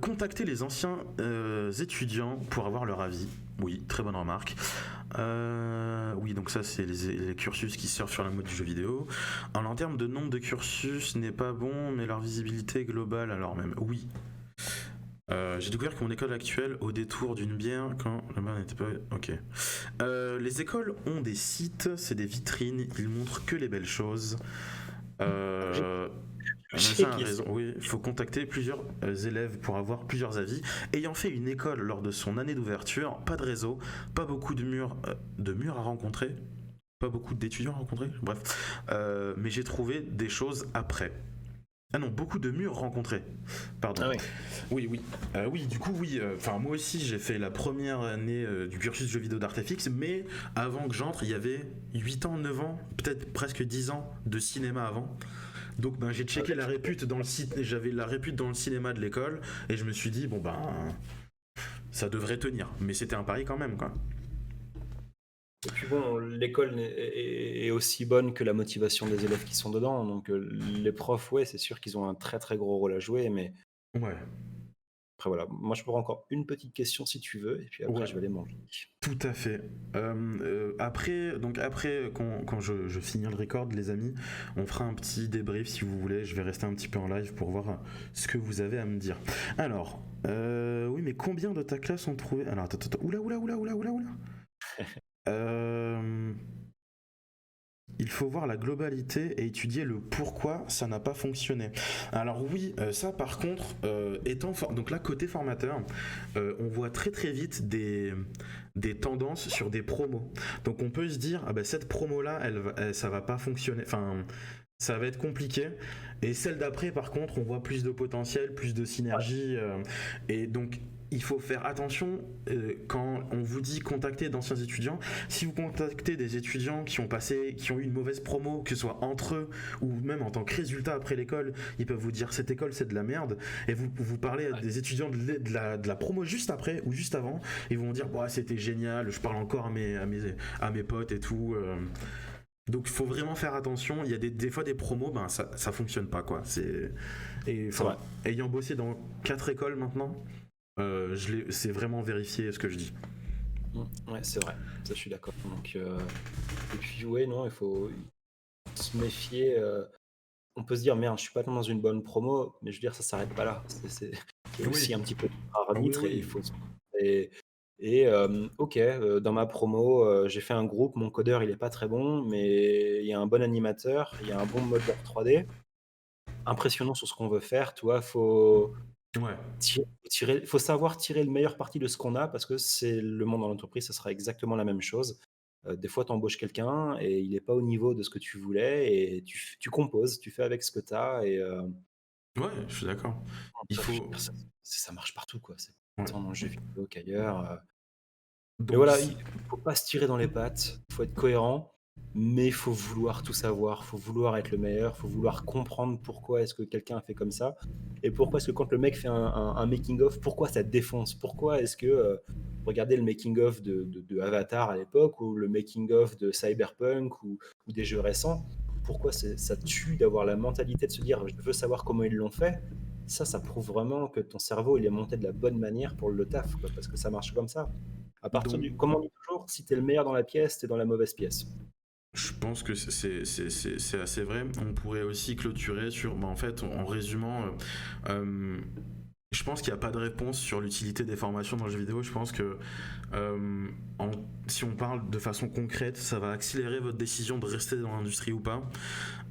Speaker 1: contacter les anciens étudiants pour avoir leur avis. Oui, très bonne remarque. Oui, donc ça, c'est les cursus qui surfent sur la mode du jeu vidéo. En termes de nombre de cursus, n'est pas bon, mais leur visibilité globale, alors même. Oui. J'ai découvert que mon école actuelle, au détour d'une bière, quand la mère n'était pas. Ok. Les écoles ont des sites, c'est des vitrines, ils montrent que les belles choses.
Speaker 2: J'ai
Speaker 1: Euh,
Speaker 2: j'ai
Speaker 1: Machin a
Speaker 2: qui
Speaker 1: raison, oui, il faut contacter plusieurs élèves pour avoir plusieurs avis. Ayant fait une école lors de son année d'ouverture, pas de réseau, pas beaucoup de murs à rencontrer, pas beaucoup d'étudiants à rencontrer, bref. Mais j'ai trouvé des choses après. Ah non, beaucoup de murs rencontrés. Pardon.
Speaker 2: Ah oui.
Speaker 1: Oui, oui. Oui, du coup, oui. Enfin, moi aussi, j'ai fait la première année du cursus jeux vidéo d'Artefix, mais avant que j'entre, il y avait 8 ans, 9 ans, peut-être presque 10 ans de cinéma avant. Donc ben, j'ai
Speaker 2: Ah
Speaker 1: checké la
Speaker 2: ouais.
Speaker 1: répute dans le site, j'avais la répute dans le cinéma de l'école et je me suis dit bon ben ça devrait tenir, mais c'était un pari quand même quoi.
Speaker 2: Et puis bon, l'école est aussi bonne que la motivation des élèves qui sont dedans. Donc les profs, ouais, c'est sûr qu'ils ont un très très gros rôle à jouer, mais
Speaker 1: Ouais,
Speaker 2: après voilà. Moi, je pourrais encore une petite question si tu veux, et puis après,
Speaker 1: ouais,
Speaker 2: je vais aller manger.
Speaker 1: tout à fait. Après quand je finis le record les amis, on fera un petit débrief si vous voulez. Je vais rester un petit peu en live pour voir ce que vous avez à me dire. Alors, oui mais combien de ta classe ont trouvé. Alors attends, oula oula oula oula oula oula. Euh, Il faut voir la globalité et étudier le pourquoi ça n'a pas fonctionné. Alors oui, ça par contre, donc là côté formateur, on voit très très vite des tendances sur des promos. Donc on peut se dire ah bah cette promo là, ça va pas fonctionner. Enfin, ça va être compliqué. Et celle d'après, par contre, on voit plus de potentiel, plus de synergie. Et donc, il faut faire attention quand on vous dit contacter d'anciens étudiants. Si vous contactez des étudiants qui ont eu une mauvaise promo, que ce soit entre eux ou même en tant que résultat après l'école, ils peuvent vous dire cette école c'est de la merde. Et vous parlez à des étudiants de la promo juste après ou juste avant, ils vont dire bah, c'était génial, je parle encore à mes potes et tout. Donc il faut vraiment faire attention. Il y a des fois des promos, ben ça fonctionne pas quoi. Et
Speaker 2: C'est
Speaker 1: enfin
Speaker 2: vrai.
Speaker 1: ayant bossé dans 4 écoles maintenant, c'est vraiment vérifié ce que je dis.
Speaker 2: Ouais, c'est vrai. Ça, je suis d'accord. Donc, et puis, ouais, non, il faut se méfier. On peut se dire, merde, je suis pas dans une bonne promo, mais je veux dire, ça s'arrête pas là. Il y a
Speaker 1: Oui,
Speaker 2: aussi un petit peu de
Speaker 1: oui,
Speaker 2: arbitre et il
Speaker 1: oui.
Speaker 2: faut. Et, ok, dans ma promo, j'ai fait un groupe, mon codeur, il est pas très bon, mais il y a un bon animateur, il y a un bon modeur 3D, impressionnant sur ce qu'on veut faire. Tu vois,
Speaker 1: Ouais.
Speaker 2: faut savoir tirer le meilleur parti de ce qu'on a parce que c'est le monde dans l'entreprise, ça sera exactement la même chose. Des fois, tu embauches quelqu'un et il est pas au niveau de ce que tu voulais et tu composes, tu fais avec ce que tu as et
Speaker 1: Ouais, je suis d'accord. Il
Speaker 2: ça, je veux
Speaker 1: faut.
Speaker 2: dire, ça marche partout, quoi. C'est
Speaker 1: Ouais.
Speaker 2: autant dans le jeu vidéo qu'ailleurs. Mais
Speaker 1: Donc,
Speaker 2: voilà, il faut pas se tirer dans les pattes, il faut être cohérent, mais il faut vouloir tout savoir, il faut vouloir être le meilleur, il faut vouloir comprendre pourquoi est-ce que quelqu'un a fait comme ça et pourquoi est-ce que quand le mec fait un making of, pourquoi ça défonce? Pourquoi est-ce que, regardez le making of de Avatar à l'époque ou le making of de Cyberpunk ou des jeux récents, pourquoi ça tue d'avoir la mentalité de se dire: «Je veux savoir comment ils l'ont fait». Ça prouve vraiment que ton cerveau, il est monté de la bonne manière pour le taf, quoi, parce que ça marche comme ça. À partir
Speaker 1: donc
Speaker 2: du comme on dit toujours, si tu es le meilleur dans la pièce, tu es dans la mauvaise pièce.
Speaker 1: je pense que c'est assez vrai. On pourrait aussi clôturer sur, bah, en fait, en résumant, Je pense qu'il n'y a pas de réponse sur l'utilité des formations dans le jeu vidéo. Je pense que si on parle de façon concrète, ça va accélérer votre décision de rester dans l'industrie ou pas.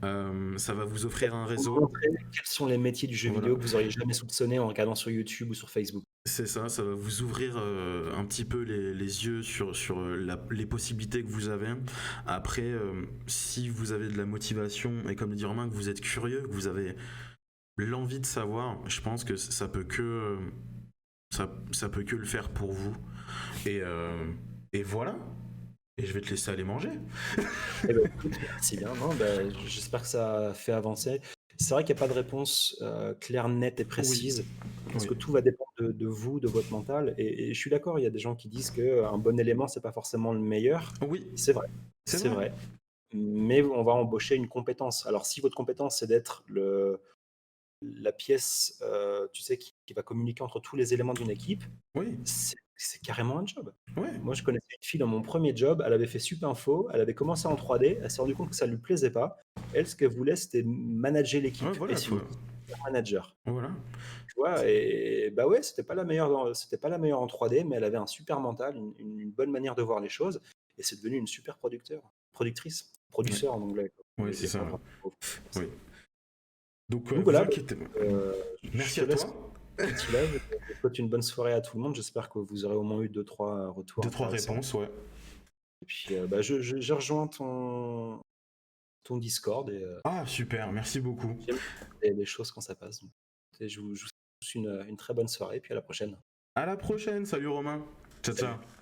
Speaker 1: Ça va vous offrir un
Speaker 2: Pour
Speaker 1: réseau.
Speaker 2: montrer quels sont les métiers du jeu
Speaker 1: Voilà.
Speaker 2: vidéo que vous auriez jamais soupçonné en regardant sur YouTube ou sur Facebook.
Speaker 1: C'est ça, ça va vous ouvrir un petit peu les yeux sur les possibilités que vous avez. Après, si vous avez de la motivation et comme le dit Romain, que vous êtes curieux, que vous avez l'envie de savoir, je pense que ça peut que le faire pour vous. Et voilà. Et je vais te laisser aller manger.
Speaker 2: Eh ben, écoute, merci bien. Non, ben, j'espère que ça a fait avancer. C'est vrai qu'il n'y a pas de réponse claire, nette et précise, parce
Speaker 1: Oui.
Speaker 2: que tout va dépendre de vous, de votre mental. Et je suis d'accord, il y a des gens qui disent qu'un bon élément, c'est pas forcément le meilleur.
Speaker 1: Oui,
Speaker 2: C'est vrai,
Speaker 1: c'est
Speaker 2: c'est
Speaker 1: vrai.
Speaker 2: vrai. Mais on va embaucher une compétence. Alors, si votre compétence, c'est d'être la pièce, tu sais, qui va communiquer entre tous les éléments d'une équipe,
Speaker 1: Oui,
Speaker 2: c'est carrément un job.
Speaker 1: oui.
Speaker 2: Moi, je connaissais une fille dans mon premier job, elle avait fait Supinfo, elle avait commencé en 3D, elle s'est rendue compte que ça ne lui plaisait pas. Elle, ce qu'elle voulait, c'était manager
Speaker 1: Ouais,
Speaker 2: l'équipe et
Speaker 1: voilà,
Speaker 2: c'est
Speaker 1: faut...
Speaker 2: une super manager.
Speaker 1: voilà.
Speaker 2: Tu vois, et bah ouais, c'était pas la meilleure en 3D, mais elle avait un super mental, une bonne manière de voir les choses, et c'est devenu une super productrice,
Speaker 1: Ouais,
Speaker 2: producteur en anglais, quoi.
Speaker 1: ouais,
Speaker 2: Les
Speaker 1: c'est ça.
Speaker 2: programmes pour ça.
Speaker 1: Oui. Donc,
Speaker 2: Donc
Speaker 1: vous
Speaker 2: voilà, bah,
Speaker 1: inquiétez.
Speaker 2: je
Speaker 1: Merci
Speaker 2: te
Speaker 1: à
Speaker 2: laisse
Speaker 1: toi.
Speaker 2: petit live. Je souhaite une bonne soirée à tout le monde. J'espère que vous aurez au moins eu 2-3 retours
Speaker 1: Deux, trois
Speaker 2: intéressants.
Speaker 1: réponses, ouais.
Speaker 2: Et puis, bah, j'ai rejoint ton Discord et
Speaker 1: Ah, super, merci beaucoup.
Speaker 2: j'aime les choses quand ça passe. Donc, je vous souhaite une très bonne soirée et puis à la prochaine.
Speaker 1: À la prochaine, salut Romain. Ciao,
Speaker 2: Salut.
Speaker 1: ciao.